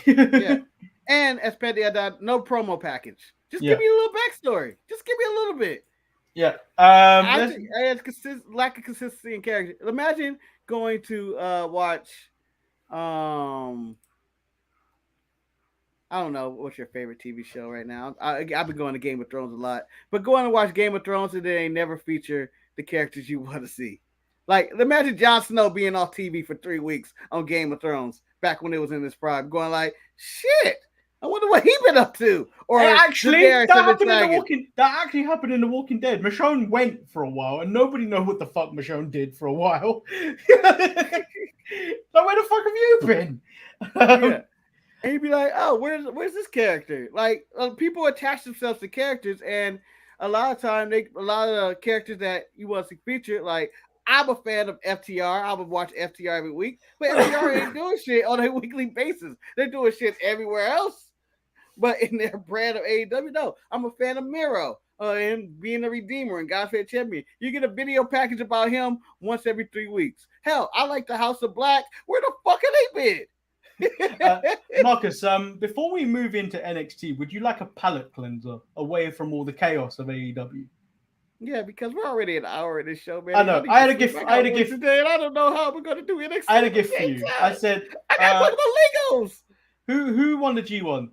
Yeah, and as Petty had no promo package. Just give me a little backstory. Just give me a little bit. Yeah, I think I had lack of consistency in character. Imagine going to watch I don't know what's your favorite TV show right now. I've been going to Game of Thrones a lot, but going to watch Game of Thrones and they never feature the characters you want to see. Like imagine Jon Snow being off TV for 3 weeks on Game of Thrones back when it was in his prime, going like, "Shit, I wonder what he been up to." Or actually, Daenerys that and the happened in the dragon. Walking. That actually happened in The Walking Dead. Michonne went for a while, and nobody know what the fuck Michonne did for a while. Like, where the fuck have you been? Yeah. And you'd be like, "Oh, where's this character?" Like people attach themselves to characters, and a lot of time a lot of the characters that you want to see featured, like I'm a fan of FTR. I would watch FTR every week, but FTR ain't doing shit on a weekly basis. They're doing shit everywhere else, but in their brand of AEW, no. I'm a fan of Miro and being a redeemer and God's Fair Champion. You get a video package about him once every 3 weeks. Hell, I like the House of Black. Where the fuck have they been? Marcus, before we move into NXT, would you like a palate cleanser away from all the chaos of AEW? Yeah, because we're already an hour in this show, man. I know. I had a gift today, and I don't know how we're going to do NXT. I had a gift for you. I said, I got to talk about Legos. Who won the G1?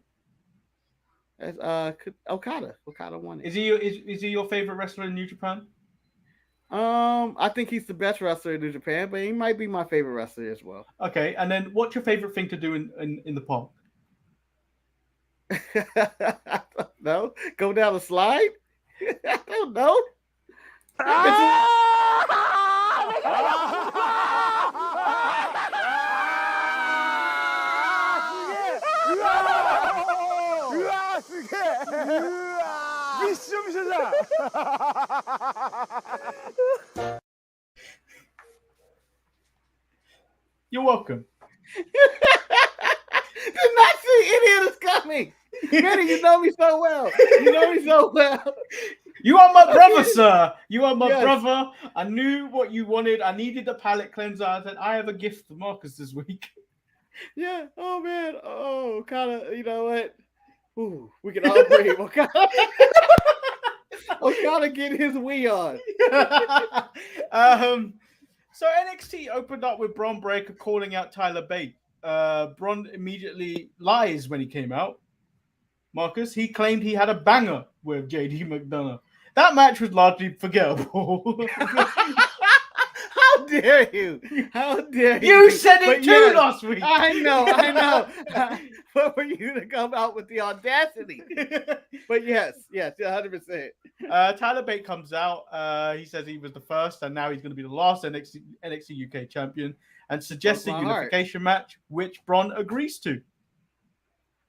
Okada. Okada won it. Is he your favorite wrestler in New Japan? I think he's the best wrestler in New Japan, but he might be my favorite wrestler as well. Okay, and then what's your favorite thing to do in the park? I don't know. Go down a slide? I don't know. You're welcome. Did not see any of this coming. Manny, you know me so well. You know me so well. You are my brother, sir. You are my brother. I knew what you wanted. I needed a palate cleanser. I said, I have a gift for Marcus this week. Yeah. Oh, man. Oh, kind of, you know what? Ooh, we can all breathe. Okada get his wee on. So NXT opened up with Bron Breakker calling out Tyler Bate. Bron immediately lies when he came out. Marcus, he claimed he had a banger with JD McDonough. That match was largely forgettable. How dare you? How dare you? You said it too last week. I know. But for you to come out with the audacity. But yes, 100%. Tyler Bate comes out. He says he was the first, and now he's going to be the last NXT UK champion, and suggests a unification match, which Bron agrees to.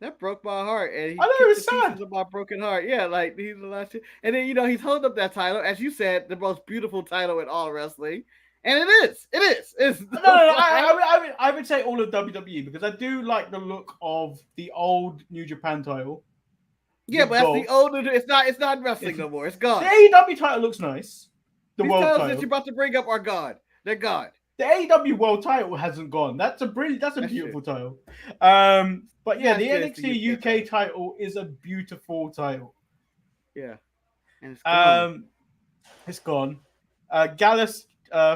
That broke my heart, and he I know, it's sad. Of my broken heart. Yeah, like he's the last. And then he's holding up that title, as you said, the most beautiful title in all wrestling. And it is. It's no. I would say all of WWE, because I do like the look of the old New Japan title. Yeah, but that's the old. It's not wrestling no more. It's gone. The AEW title looks nice. These world titles that you're about to bring up are gone. They're gone. The AEW world title hasn't gone. That's a beautiful title. But yeah, the NXT UK title is a beautiful title. Yeah, and it's gone. It's gone. Gallus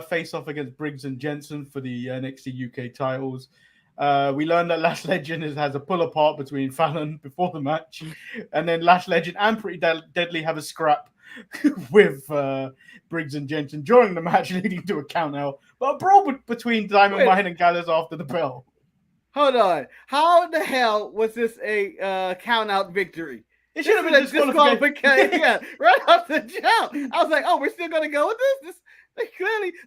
face off against Briggs and Jensen for the NXT UK titles. We learned that Lash Legend has a pull apart between Fallon before the match, and then Lash Legend and Pretty Deadly have a scrap with Briggs and Jensen during the match, leading to a count out. But a brawl between Diamond Mine and Gallus after the bell. Hold on. How the hell was this a count out victory? It should have been a disqualification. Yeah, right off the jump. I was like, oh, we're still going to go with this?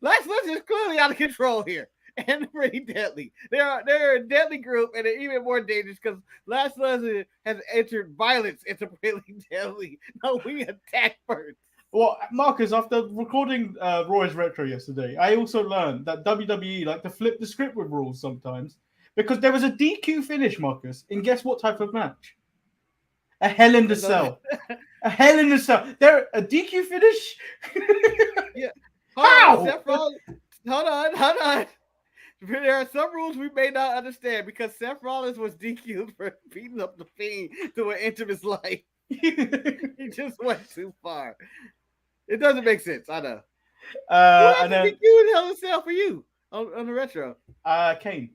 Lash Legend is clearly out of control here. And Pretty Deadly. They're a deadly group, and they're even more dangerous because Lash Legend has entered violence into Pretty Deadly. No, we attack first. Well, Marcus, after recording Roy's Retro yesterday, I also learned that WWE like to flip the script with rules sometimes, because there was a DQ finish, Marcus, and guess what type of match? A Hell in the Cell. A Hell in the Cell. There, a DQ finish? Yeah. How? Hold on. There are some rules we may not understand, because Seth Rollins was DQ'd for beating up the Fiend to an end of his life. He just went too far. It doesn't make sense. I know. And then DQ in Hell in a Cell for you on the Retro? Kane.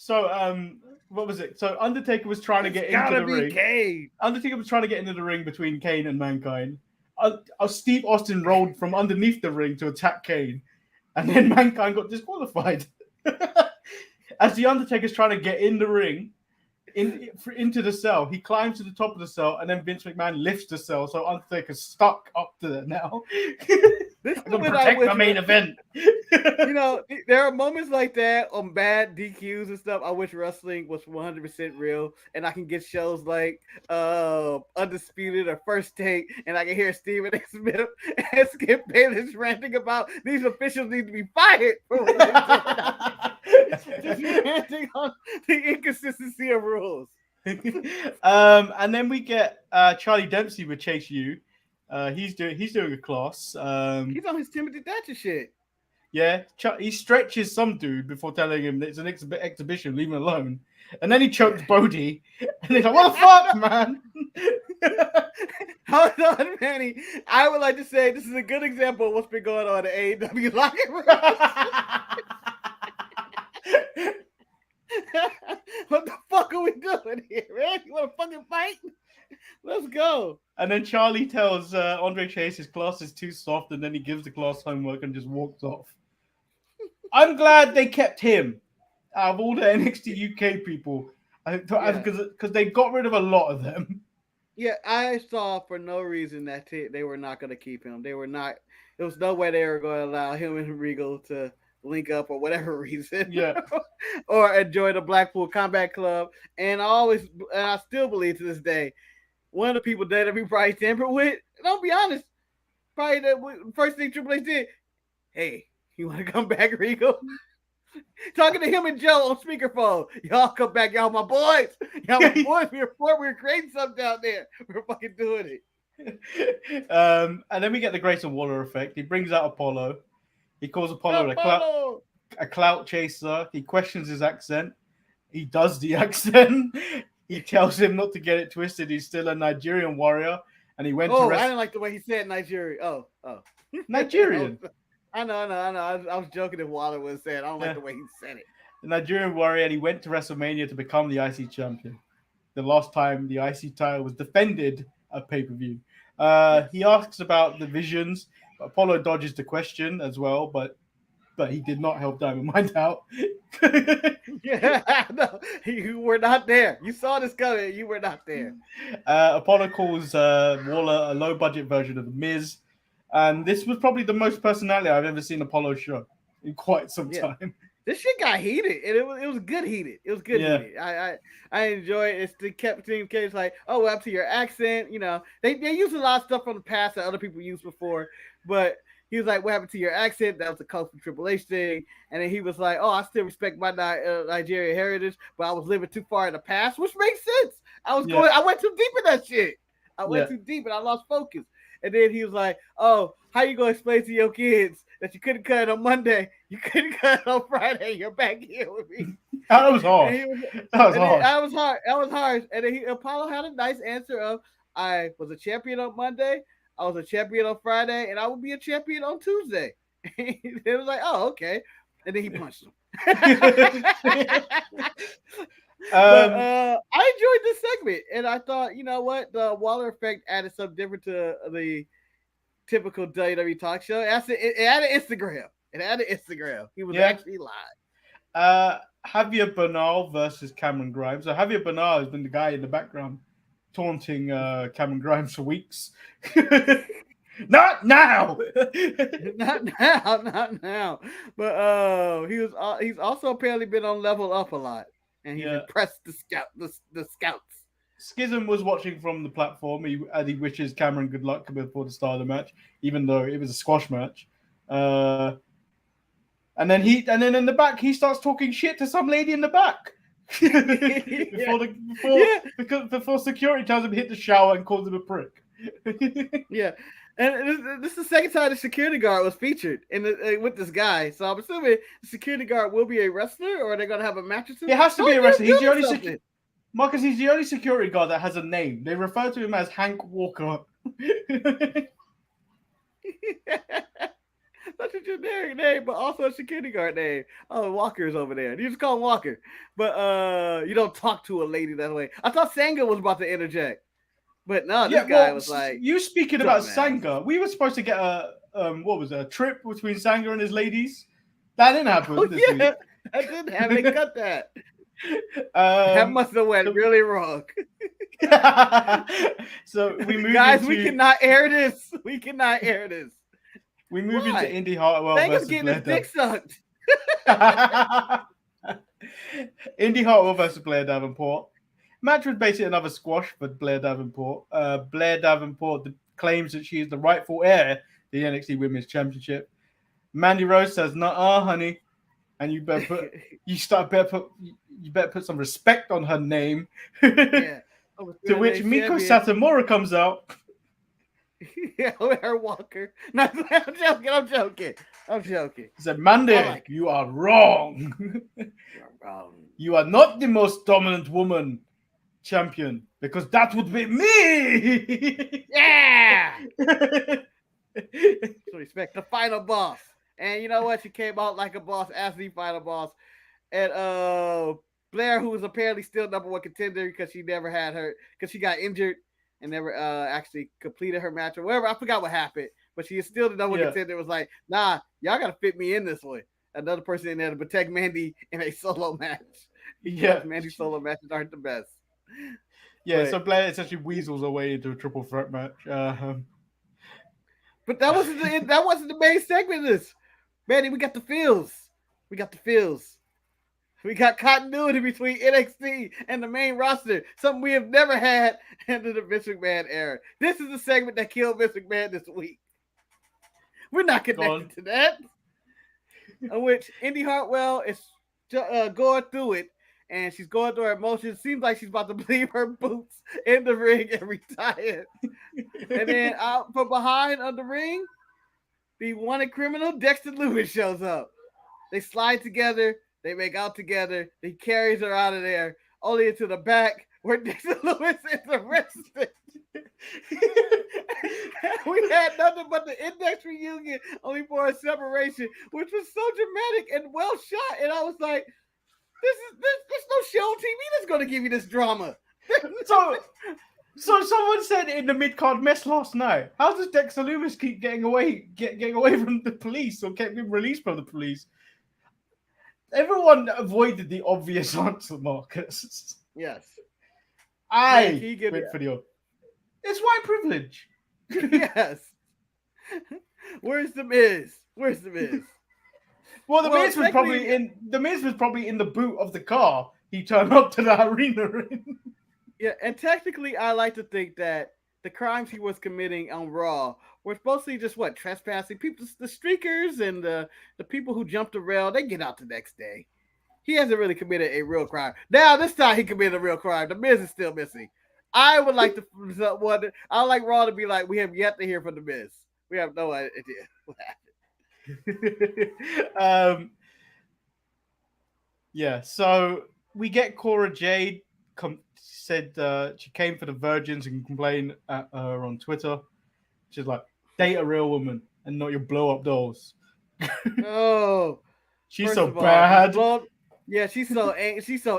So what was it? So Undertaker was trying to get into the ring. Kane. Undertaker was trying to get into the ring between Kane and Mankind. Steve Austin rolled from underneath the ring to attack Kane, and then Mankind got disqualified. As the Undertaker's trying to get in the ring, into the cell, he climbs to the top of the cell, and then Vince McMahon lifts the cell, so Undertaker's stuck up to there now. I'm gonna protect the main event. You know, there are moments like that on bad DQs and stuff. I wish wrestling was 100% real, and I can get shows like Undisputed or First Take, and I can hear Stephen A. Smith and Skip Bayless ranting about these officials need to be fired for what they did. Just ranting on the inconsistency of rules. And then we get Charlie Dempsey with Chase U. He's doing a class. He's on his Timothy Thatcher shit. Yeah, he stretches some dude before telling him that it's an exhibition, leave him alone. And then he chokes Bodie. And he's like, what the fuck, man? Hold on, Manny. I would like to say this is a good example of what's been going on in AEW locker room. What the fuck are we doing here, man? You want to fucking fight? Let's go. And then Charlie tells Andre Chase his class is too soft, and then he gives the class homework and just walks off. I'm glad they kept him out of all the NXT UK people, because they got rid of a lot of them. Yeah, I saw for no reason that they were not going to keep him. They were not. There was no way they were going to allow him and Regal to link up for whatever reason. Yeah. Or enjoy the Blackpool Combat Club. And I still believe to this day, one of the people that we probably tampered with, and I'll be honest, probably the first thing Triple H did, hey, you want to come back, Regal? Talking to him and Joe on speakerphone. Y'all come back, y'all my boys. Y'all my boys. We're creating something down there. We're fucking doing it. And then we get the Grayson Waller effect. He brings out Apollo. He calls Apollo a clout chaser. He questions his accent. He does the accent. He tells him not to get it twisted. He's still a Nigerian warrior. And he went to I didn't like the way he said Nigeria. Oh. Nigerian. I know. I was joking if Waller was saying. I don't like the way he said it. The Nigerian warrior, and he went to WrestleMania to become the IC champion. The last time the IC title was defended at pay-per-view. He asks about the visions. Apollo dodges the question as well, but he did not help Diamond Mine out. Yeah, no, you were not there. You saw this coming. You were not there. Apollo calls Waller a low-budget version of The Miz. And this was probably the most personality I've ever seen Apollo show in quite some time. This shit got heated, and it was good heated. It was good heated. I enjoy it. It's the Captain Cage like, oh, up to your accent. You know, they use a lot of stuff from the past that other people used before, but he was like, what happened to your accent? That was a cult from Triple H thing. And then he was like, oh, I still respect my Nigerian heritage, but I was living too far in the past, which makes sense. I went too deep in that shit. I went too deep and I lost focus. And then he was like, oh, how you going to explain to your kids that you couldn't cut on Monday, you couldn't cut on Friday, you're back here with me? That was hard. That was hard. And then Apollo had a nice answer of, I was a champion on Monday, I was a champion on Friday, and I will be a champion on Tuesday. It was like, oh, okay. And then he punched him. I enjoyed this segment, and I thought, you know what, the Waller effect added something different to the typical WWE talk show. It added Instagram. He was actually live. Javier Bernal versus Cameron Grimes. So Javier Bernal has been the guy in the background taunting Cameron Grimes for weeks. Not now. Not now. But he's also apparently been on Level Up a lot. And he impressed the scouts. Schism was watching from the platform. He wishes Cameron good luck before the start of the match, even though it was a squash match. And then in the back he starts talking shit to some lady in the back. Before security tells him to hit the shower and calls him a prick. Yeah. And this is the second time the security guard was featured with this guy. So I'm assuming the security guard will be a wrestler, or are they going to have a match or something? It has to be a wrestler. He's the only Marcus, he's the only security guard that has a name. They refer to him as Hank Walker. Such a generic name, but also it's a kindergarten name. Oh, Walker's over there. You just call him Walker. But you don't talk to a lady that way. I thought Sanga was about to interject. But no, this guy was like, you speaking about Sanga, we were supposed to get a trip between Sanga and his ladies. That didn't happen this week. That didn't happen. They cut that. That must have went really wrong. So we moved guys, we cannot air this. We cannot air this. We move into Indy Hartwell versus getting Blair his dick sucked. Indy Hartwell versus Blair Davenport. Match was basically another squash for Blair Davenport. Blair Davenport claims that she is the rightful heir to the NXT Women's Championship. Mandy Rose says, "Nuh-uh, honey," and you better put some respect on her name. Yeah. To which Miko Satomura comes out. Yeah, with her Walker. No, I'm joking. He said, "Mandy, you are wrong. You're wrong. You are not the most dominant woman champion, because that would be me." Yeah. So respect the final boss. And you know what? She came out like a boss as the final boss. And Blair, who was apparently still number one contender because she never had her, because she got injured and never actually completed her match or whatever. I forgot what happened, but she is still the number one contender. It was like, nah, y'all got to fit me in this way. Another person in there to protect Mandy in a solo match. Yeah, Mandy's solo matches aren't the best. Yeah, so Blair essentially weasels her way into a triple threat match. But that wasn't the main segment of this. Mandy, we got the feels. We got continuity between NXT and the main roster. Something we have never had under the Vince McMahon era. This is the segment that killed Vince McMahon this week. We're not connected to that. In which Indy Hartwell is going through it, and she's going through her emotions. Seems like she's about to leave her boots in the ring and retire. And then out from behind on the ring, the wanted criminal Dexter Loomis shows up. They slide together. They make out together. He carries her out of there, only into the back where Dexter Loomis is arrested. We had nothing but the Index reunion, only for a separation, which was so dramatic and well shot. And I was like, there's no show on TV that's going to give you this drama. So someone said in the mid-card mess last night, how does Dexter Loomis keep getting away from the police or getting released from the police? Everyone avoided the obvious answer, Marcus. Yes. It's white privilege. Yes. Where's the Miz? Well, the Miz was probably in the boot of the car he turned up to the arena in. Yeah, and technically, I like to think that the crimes he was committing on Raw were mostly just trespassing. People, the streakers and the people who jumped the rail, they get out the next day. He hasn't really committed a real crime. Now, this time he committed a real crime. The Miz is still missing. I would like to wonder. I like Raw to be like, we have yet to hear from the Miz. We have no idea what happened. So we get Cora Jade said she came for the virgins and complained at her on Twitter. She's like, date a real woman and not your blow-up dolls. Oh, she's so bad. She's so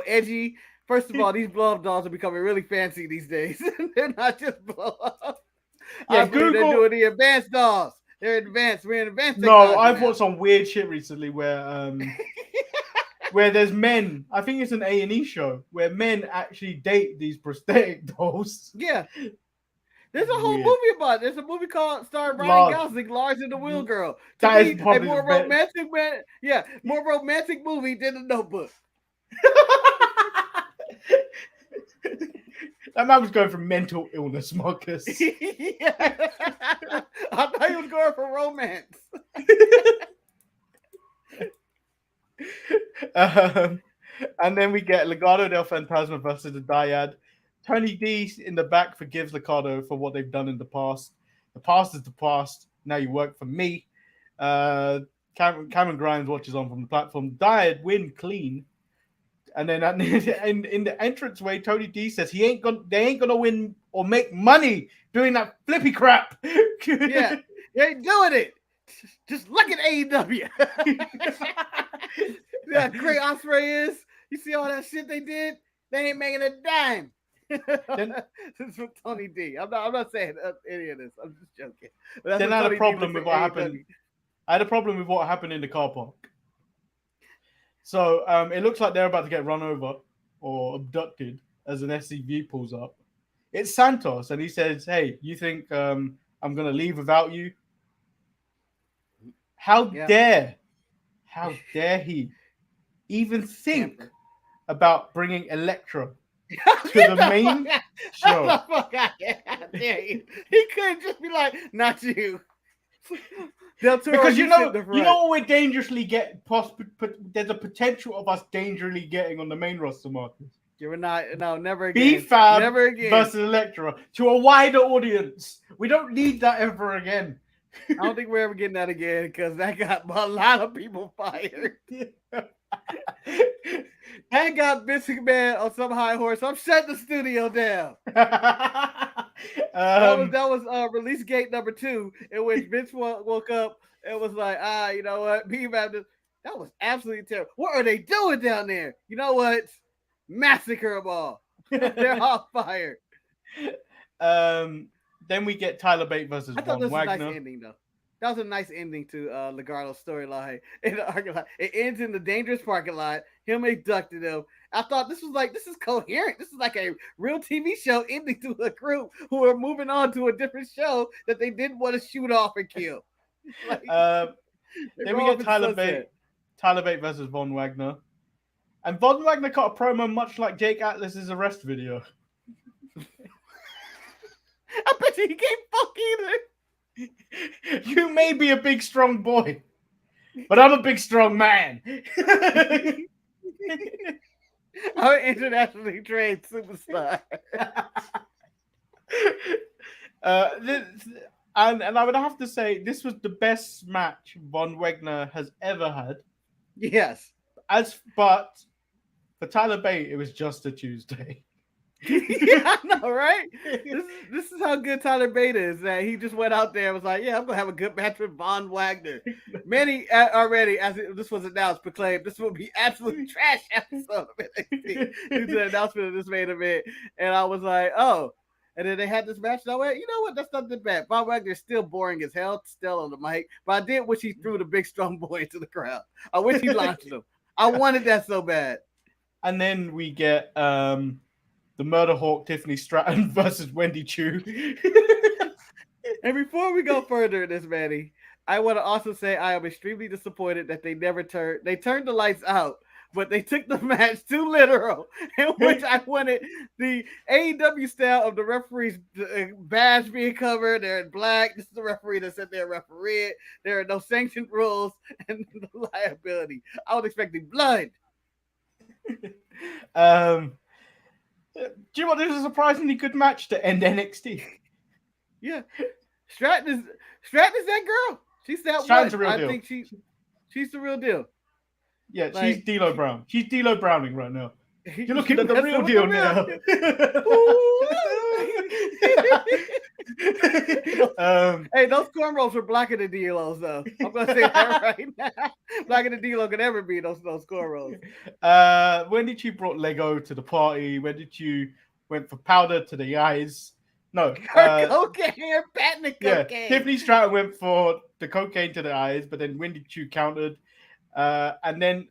edgy. First of all, these blow-up dolls are becoming really fancy these days. They're not just blow-up. Yeah, Google. They're doing the advanced dolls. They're advanced. We're in advanced. No, I've watched some weird shit recently where where there's men. I think it's an A&E show where men actually date these prosthetic dolls. Yeah. There's a whole movie about it. There's a movie starring Ryan Gosling, Lars and the Wheel Girl. That is probably more romantic more romantic movie than The Notebook. That man was going for mental illness, Marcus. Yeah. I thought he was going for romance. And then we get Legado del Fantasma versus the Dyad. Tony D in the back forgives Legado for what they've done in the past. The past is the past. Now you work for me. Cameron Grimes watches on from the platform. Dyad win clean. And then in the entranceway, Tony D says they ain't gonna win or make money doing that flippy crap. Yeah, they ain't doing it. Just look at AEW. Yeah, great Ospreay is. You see all that shit they did? They ain't making a dime. This is from Tony D. I'm not saying any of this. I'm just joking. Then I had a problem with what happened. I had a problem with what happened in the car park. So it looks like they're about to get run over or abducted as an SUV pulls up. It's Santos, and he says, "Hey, you think I'm gonna leave without you? How dare he even think about bringing Electra to the main show?" He couldn't just be like, "Not you." Because you know what we're dangerously there's a potential of us dangerously getting on the main roster, Marcus. You're not, no, never again. B-Fab never again versus Electra to a wider audience. We don't need that ever again. I don't think we're ever getting that again because that got a lot of people fired. That got Vince McMahon on some high horse. I'm shutting the studio down. That was release gate number 2, in which Vince woke up and was like, you know what? That was absolutely terrible. What are they doing down there? You know what? Massacre them all. They're all fired. Then we get Tyler Bate versus Von Wagner. Was a nice ending, though. That was a nice ending to Legardo's storyline in the parking lot. It ends in the dangerous parking lot. Him abducted him. I thought this is coherent. This is like a real TV show ending to a group who are moving on to a different show that they didn't want to shoot off and kill. Then we get Tyler Bate versus Von Wagner. And Von Wagner cut a promo much like Jake Atlas's arrest video. I bet you he can't fuck either. You may be a big, strong boy, but I'm a big, strong man. I'm an internationally trained superstar. And I would have to say this was the best match Von Wagner has ever had. Yes. But for Tyler Bate, it was just a Tuesday. Yeah, I know, right? This is how good Tyler Bate is. That he just went out there and was like, "Yeah, I'm gonna have a good match with Von Wagner." Manny already, this was announced, proclaimed this will be absolute trash episode of NXT due to the announcement of this main event. And I was like, "Oh." And then they had this match. And I went, "You know what? That's not that bad." Von Wagner's still boring as hell, still on the mic. But I did wish he threw the big strong boy into the crowd. I wish he launched him. I wanted that so bad. And then we get the Murder Hawk Tiffany Stratton versus Wendy Chu. And before we go further in this, Manny, I want to also say I am extremely disappointed that they turned the lights out, but they took the match too literal, in which I wanted the AEW style of the referee's badge being covered. They're in black. This is the referee that said they're referee. There are no sanctioned rules and no liability. I was expecting blood. Do you know what? This is a surprisingly good match to end NXT. Yeah, Stratton is that girl. She's that Stratton's one. The real deal. I think she's the real deal. Yeah, like, she's D'Lo Brown. She's D'Lo Browning right now. You're looking at the real deal now. Hey, those cornrows were blacker than D'Lo's, though. I'm gonna say that right now. Blacker than D'Lo could ever be those cornrows. When did you brought Lego to the party? When did you went for powder to the eyes? No, cocaine, patent cocaine. Yeah, Tiffany Stratton went for the cocaine to the eyes, but then Wendy Chu countered, and then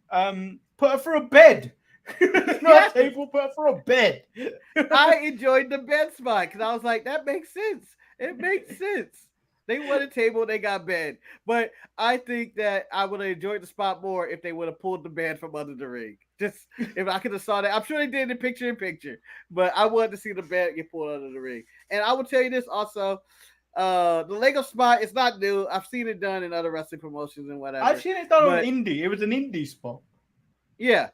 put her for a bed. Not a table, but for a bed. I enjoyed the bed spot because I was like, that makes sense. It makes sense. They want a table, they got bed. But I think that I would have enjoyed the spot more if they would have pulled the bed from under the ring. Just if I could have saw that. I'm sure they did in picture, but I wanted to see the bed get pulled under the ring. And I will tell you this also. The Lego spot is not new. I've seen it done in other wrestling promotions and whatever. I've seen it done on indie. It was an indie spot. Yeah.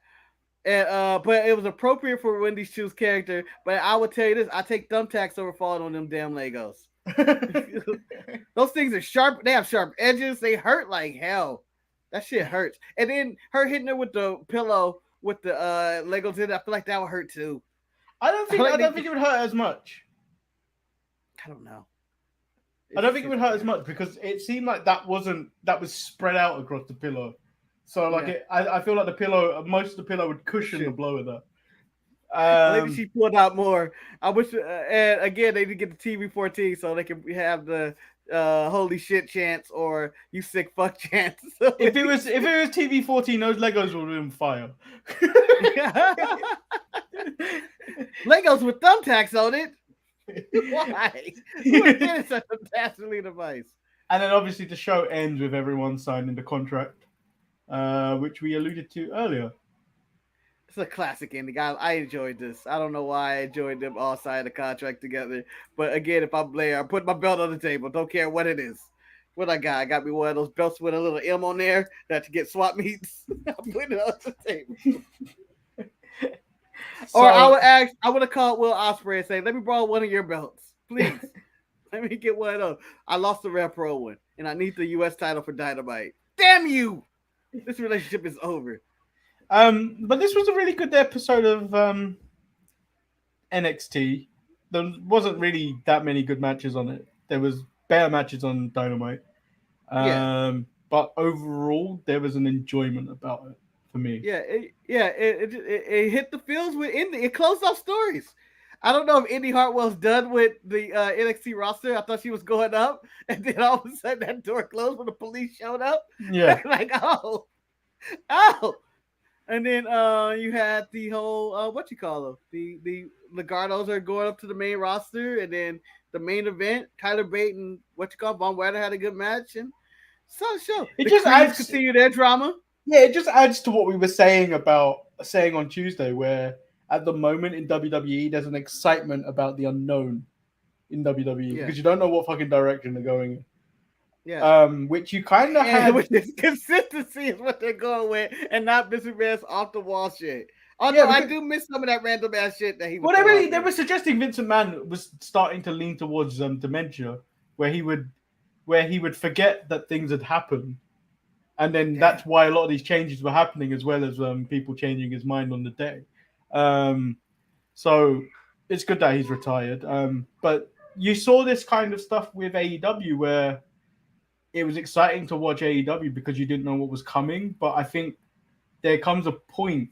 And but it was appropriate for Wendy Chu's character. But I would tell you this: I take thumbtacks over falling on them damn Legos. Those things are sharp. They have sharp edges. They hurt like hell. That shit hurts. And then her hitting her with the pillow with the Legos in it, I feel like that would hurt too. I don't think it would hurt as much. I don't know. I don't think it would hurt as much because it seemed like that was spread out across the pillow. So like I feel like most of the pillow would cushion the blow of that. Maybe she pulled out more. I wish, and again, they did get the TV-14 so they can have the holy shit chance or you sick fuck chance. So if it was TV-14, those Legos would have been fire. Legos with thumbtacks on it. Why? Who invented such a dastardly device? And then obviously the show ends with everyone signing the contract, which we alluded to earlier. It's a classic ending. I enjoyed this. I don't know why I enjoyed them all signing the contract together. But again, if I'm Blair, I put my belt on the table. Don't care what it is. What I got me one of those belts with a little M on there that to get swap meets. I'm putting it on the table. So, or I would have called Will Ospreay and say, let me borrow one of your belts. Please. Let me get one of those. I lost the Rev Pro one, and I need the U.S. title for Dynamite. Damn you! This relationship is over. But this was a really good episode of NXT. There wasn't really that many good matches on it. There was better matches on Dynamite. But overall, there was an enjoyment about it for me. It hit the feels with Indy. It closed off stories. I don't know if Indy Hartwell's done with the NXT roster. I thought she was going up, and then all of a sudden that door closed when the police showed up. Yeah, like oh. And then you had the whole what you call them? The Legardos are going up to the main roster, and then the main event, Tyler Bate and what you call Von Wagner had a good match, and so it just adds continue their drama. Yeah, it just adds to what we were saying on Tuesday, where at the moment in WWE there's an excitement about the unknown in WWE because you don't know what fucking direction they're going in. Yeah. Which you kind of had. With this consistency is what they're going with, and not Mr. Vince off the wall shit. Although I do miss some of that random ass shit that he was. Well, they were suggesting Vince McMahon was starting to lean towards dementia, where he would forget that things had happened, and then that's why a lot of these changes were happening, as well as people changing his mind on the day. So it's good that he's retired. But you saw this kind of stuff with AEW where it was exciting to watch AEW because you didn't know what was coming. But I think there comes a point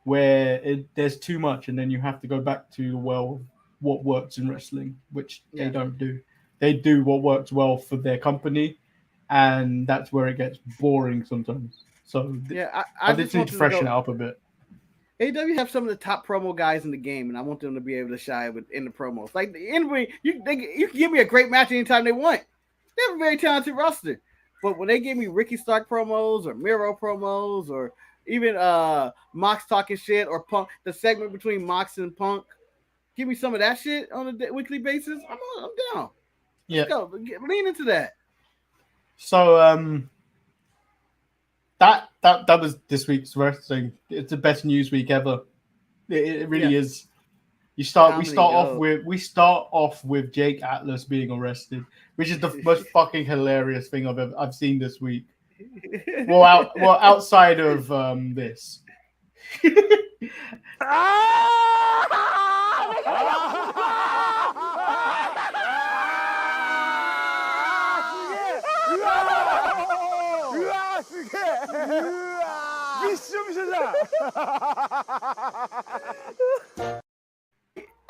where there's too much, and then you have to go back to what works in wrestling, which they don't do. They do what works well for their company, and that's where it gets boring sometimes. So I just need to freshen it up a bit. AEW have some of the top promo guys in the game, and I want them to be able to shine in the promos. Like anyway, you can give me a great match anytime they want. They have a very talented roster, but when they give me Ricky Stark promos or Miro promos or even Mox talking shit or Punk, the segment between Mox and Punk, give me some of that shit on a weekly basis. I'm down. Yeah, let's go. Lean into that. So that was this week's wrestling. It's the best news week ever. It really is. We start off with Jake Atlas being arrested, which is the most fucking hilarious thing I've seen this week. Well, outside of this.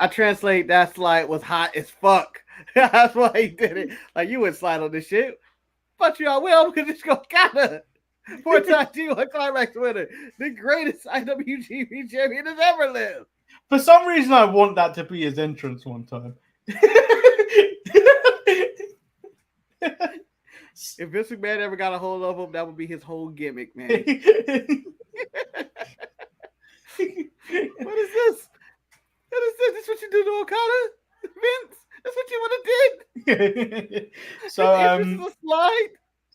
I translate that slide was hot as fuck. That's why he did it. Like, you would slide on this shit. Fuck you, I will, because it's gonna kinda 4-time G1 Climax winner, the greatest IWGP champion has ever lived. For some reason, I want that to be his entrance one time. If Vince McMahon ever got a hold of him, that would be his whole gimmick, man. What is this? What is this? This is what you do to Okada? Vince? That's what you would have did? So, slide?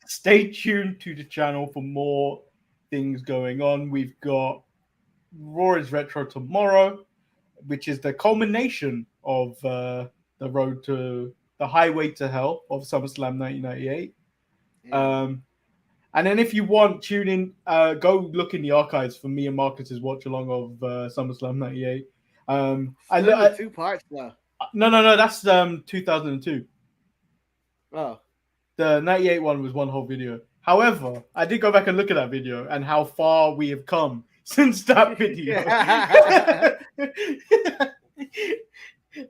Stay tuned to the channel for more things going on. We've got Raw is Retro tomorrow, which is the culmination of the road to the highway to hell of SummerSlam 1998. Yeah. And then if you want, tune in, go look in the archives for me and Marcus's watch along of SummerSlam 98. I 2 parts now. No, that's 2002. Oh. The 98 one was one whole video. However, I did go back and look at that video and how far we have come since that video.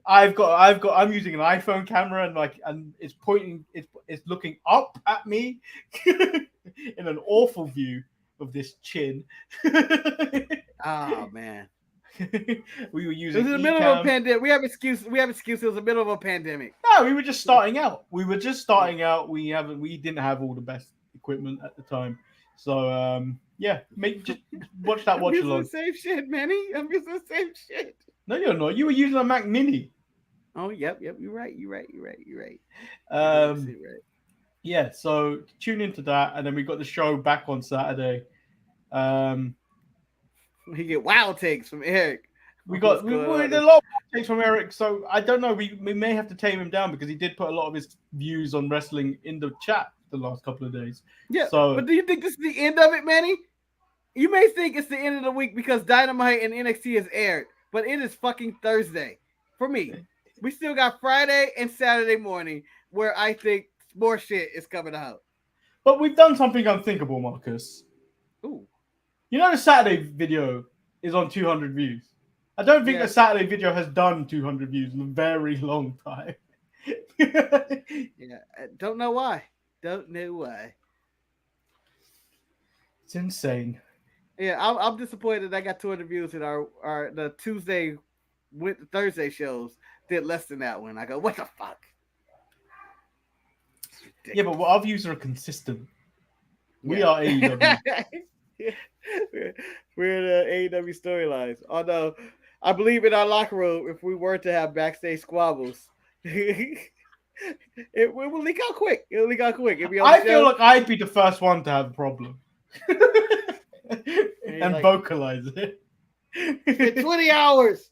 I'm using an iPhone camera and it's pointing, it's looking up at me in an awful view of this chin. Oh man. We were using. It was in the middle of a pandemic. We have excuse. We have excuse. It was the middle of a pandemic. No, we were just starting out. We didn't have all the best equipment at the time. So yeah, just watch that watch along. I'm using the same shit, Manny. I'm using the same shit. No, you're not. You were using a Mac Mini. Oh, yep. You're right. Yeah. So tune into that, and then we got the show back on Saturday. We get wild takes from Eric. We a lot of takes from Eric, so I don't know. We may have to tame him down because he did put a lot of his views on wrestling in the chat the last couple of days. Yeah, so, but do you think this is the end of it, Manny? You may think it's the end of the week because Dynamite and NXT has aired, but it is fucking Thursday for me. We still got Friday and Saturday morning where I think more shit is coming out. But we've done something unthinkable, Marcus. Ooh. You know the Saturday video is on 200 views. I don't think the Saturday video has done 200 views in a very long time. Yeah, I don't know why. Don't know why. It's insane. Yeah, I'm disappointed that I got 200 views in the Tuesday with the Thursday shows did less than that one. I go, what the fuck? Yeah, but our views are consistent. We are AEW. We're the AEW storylines. Although I believe in our locker room, if we were to have backstage squabbles, it will leak out quick. It'll leak out quick. I feel like I'd be the first one to have a problem and vocalize it. It's been 20 hours.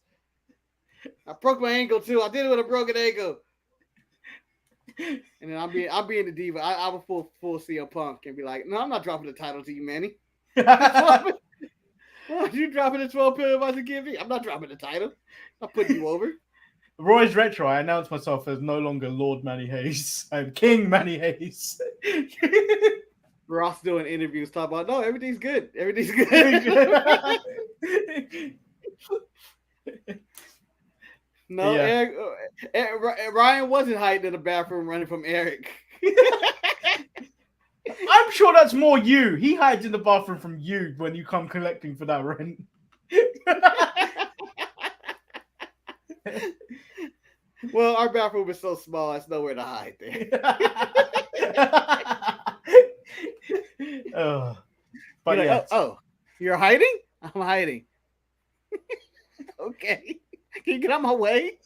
I broke my ankle too. I did it with a broken ankle. And then I'll be in the diva. I will full CM Punk and be like, no, I'm not dropping the title to you, Manny. Why are you dropping the 12 pill about to give me? I'm not dropping the title. I'm putting you over. Roy's Retro, I announced myself as no longer Lord Manny Hayes. I'm King Manny Hayes. Ross doing interviews talking about, no, everything's good. Everything's good. No, yeah. Eric, Ryan wasn't hiding in the bathroom running from Eric. I'm sure that's more you. He hides in the bathroom from you when you come collecting for that rent. Well, our bathroom is so small, it's nowhere to hide there. But like, yeah. Oh, you're hiding? I'm hiding. Okay. Can you get out my way?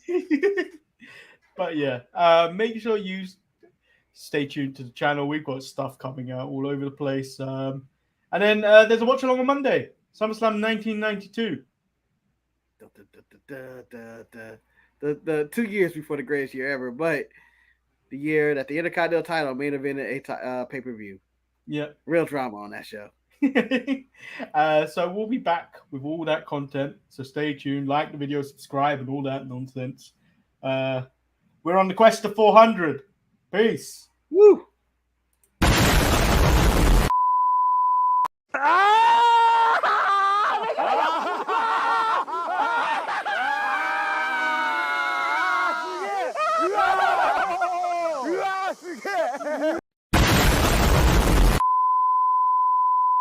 But yeah, make sure you stay tuned to the channel. We've got stuff coming out all over the place. And then there's a watch along on Monday, SummerSlam 1992. The 2 years before the greatest year ever, but the year that the Intercontinental title main evented a pay-per-view. Yeah, real drama on that show. So we'll be back with all that content. So stay tuned, like the video, subscribe, and all that nonsense. We're on the quest to 400. Peace. Woo.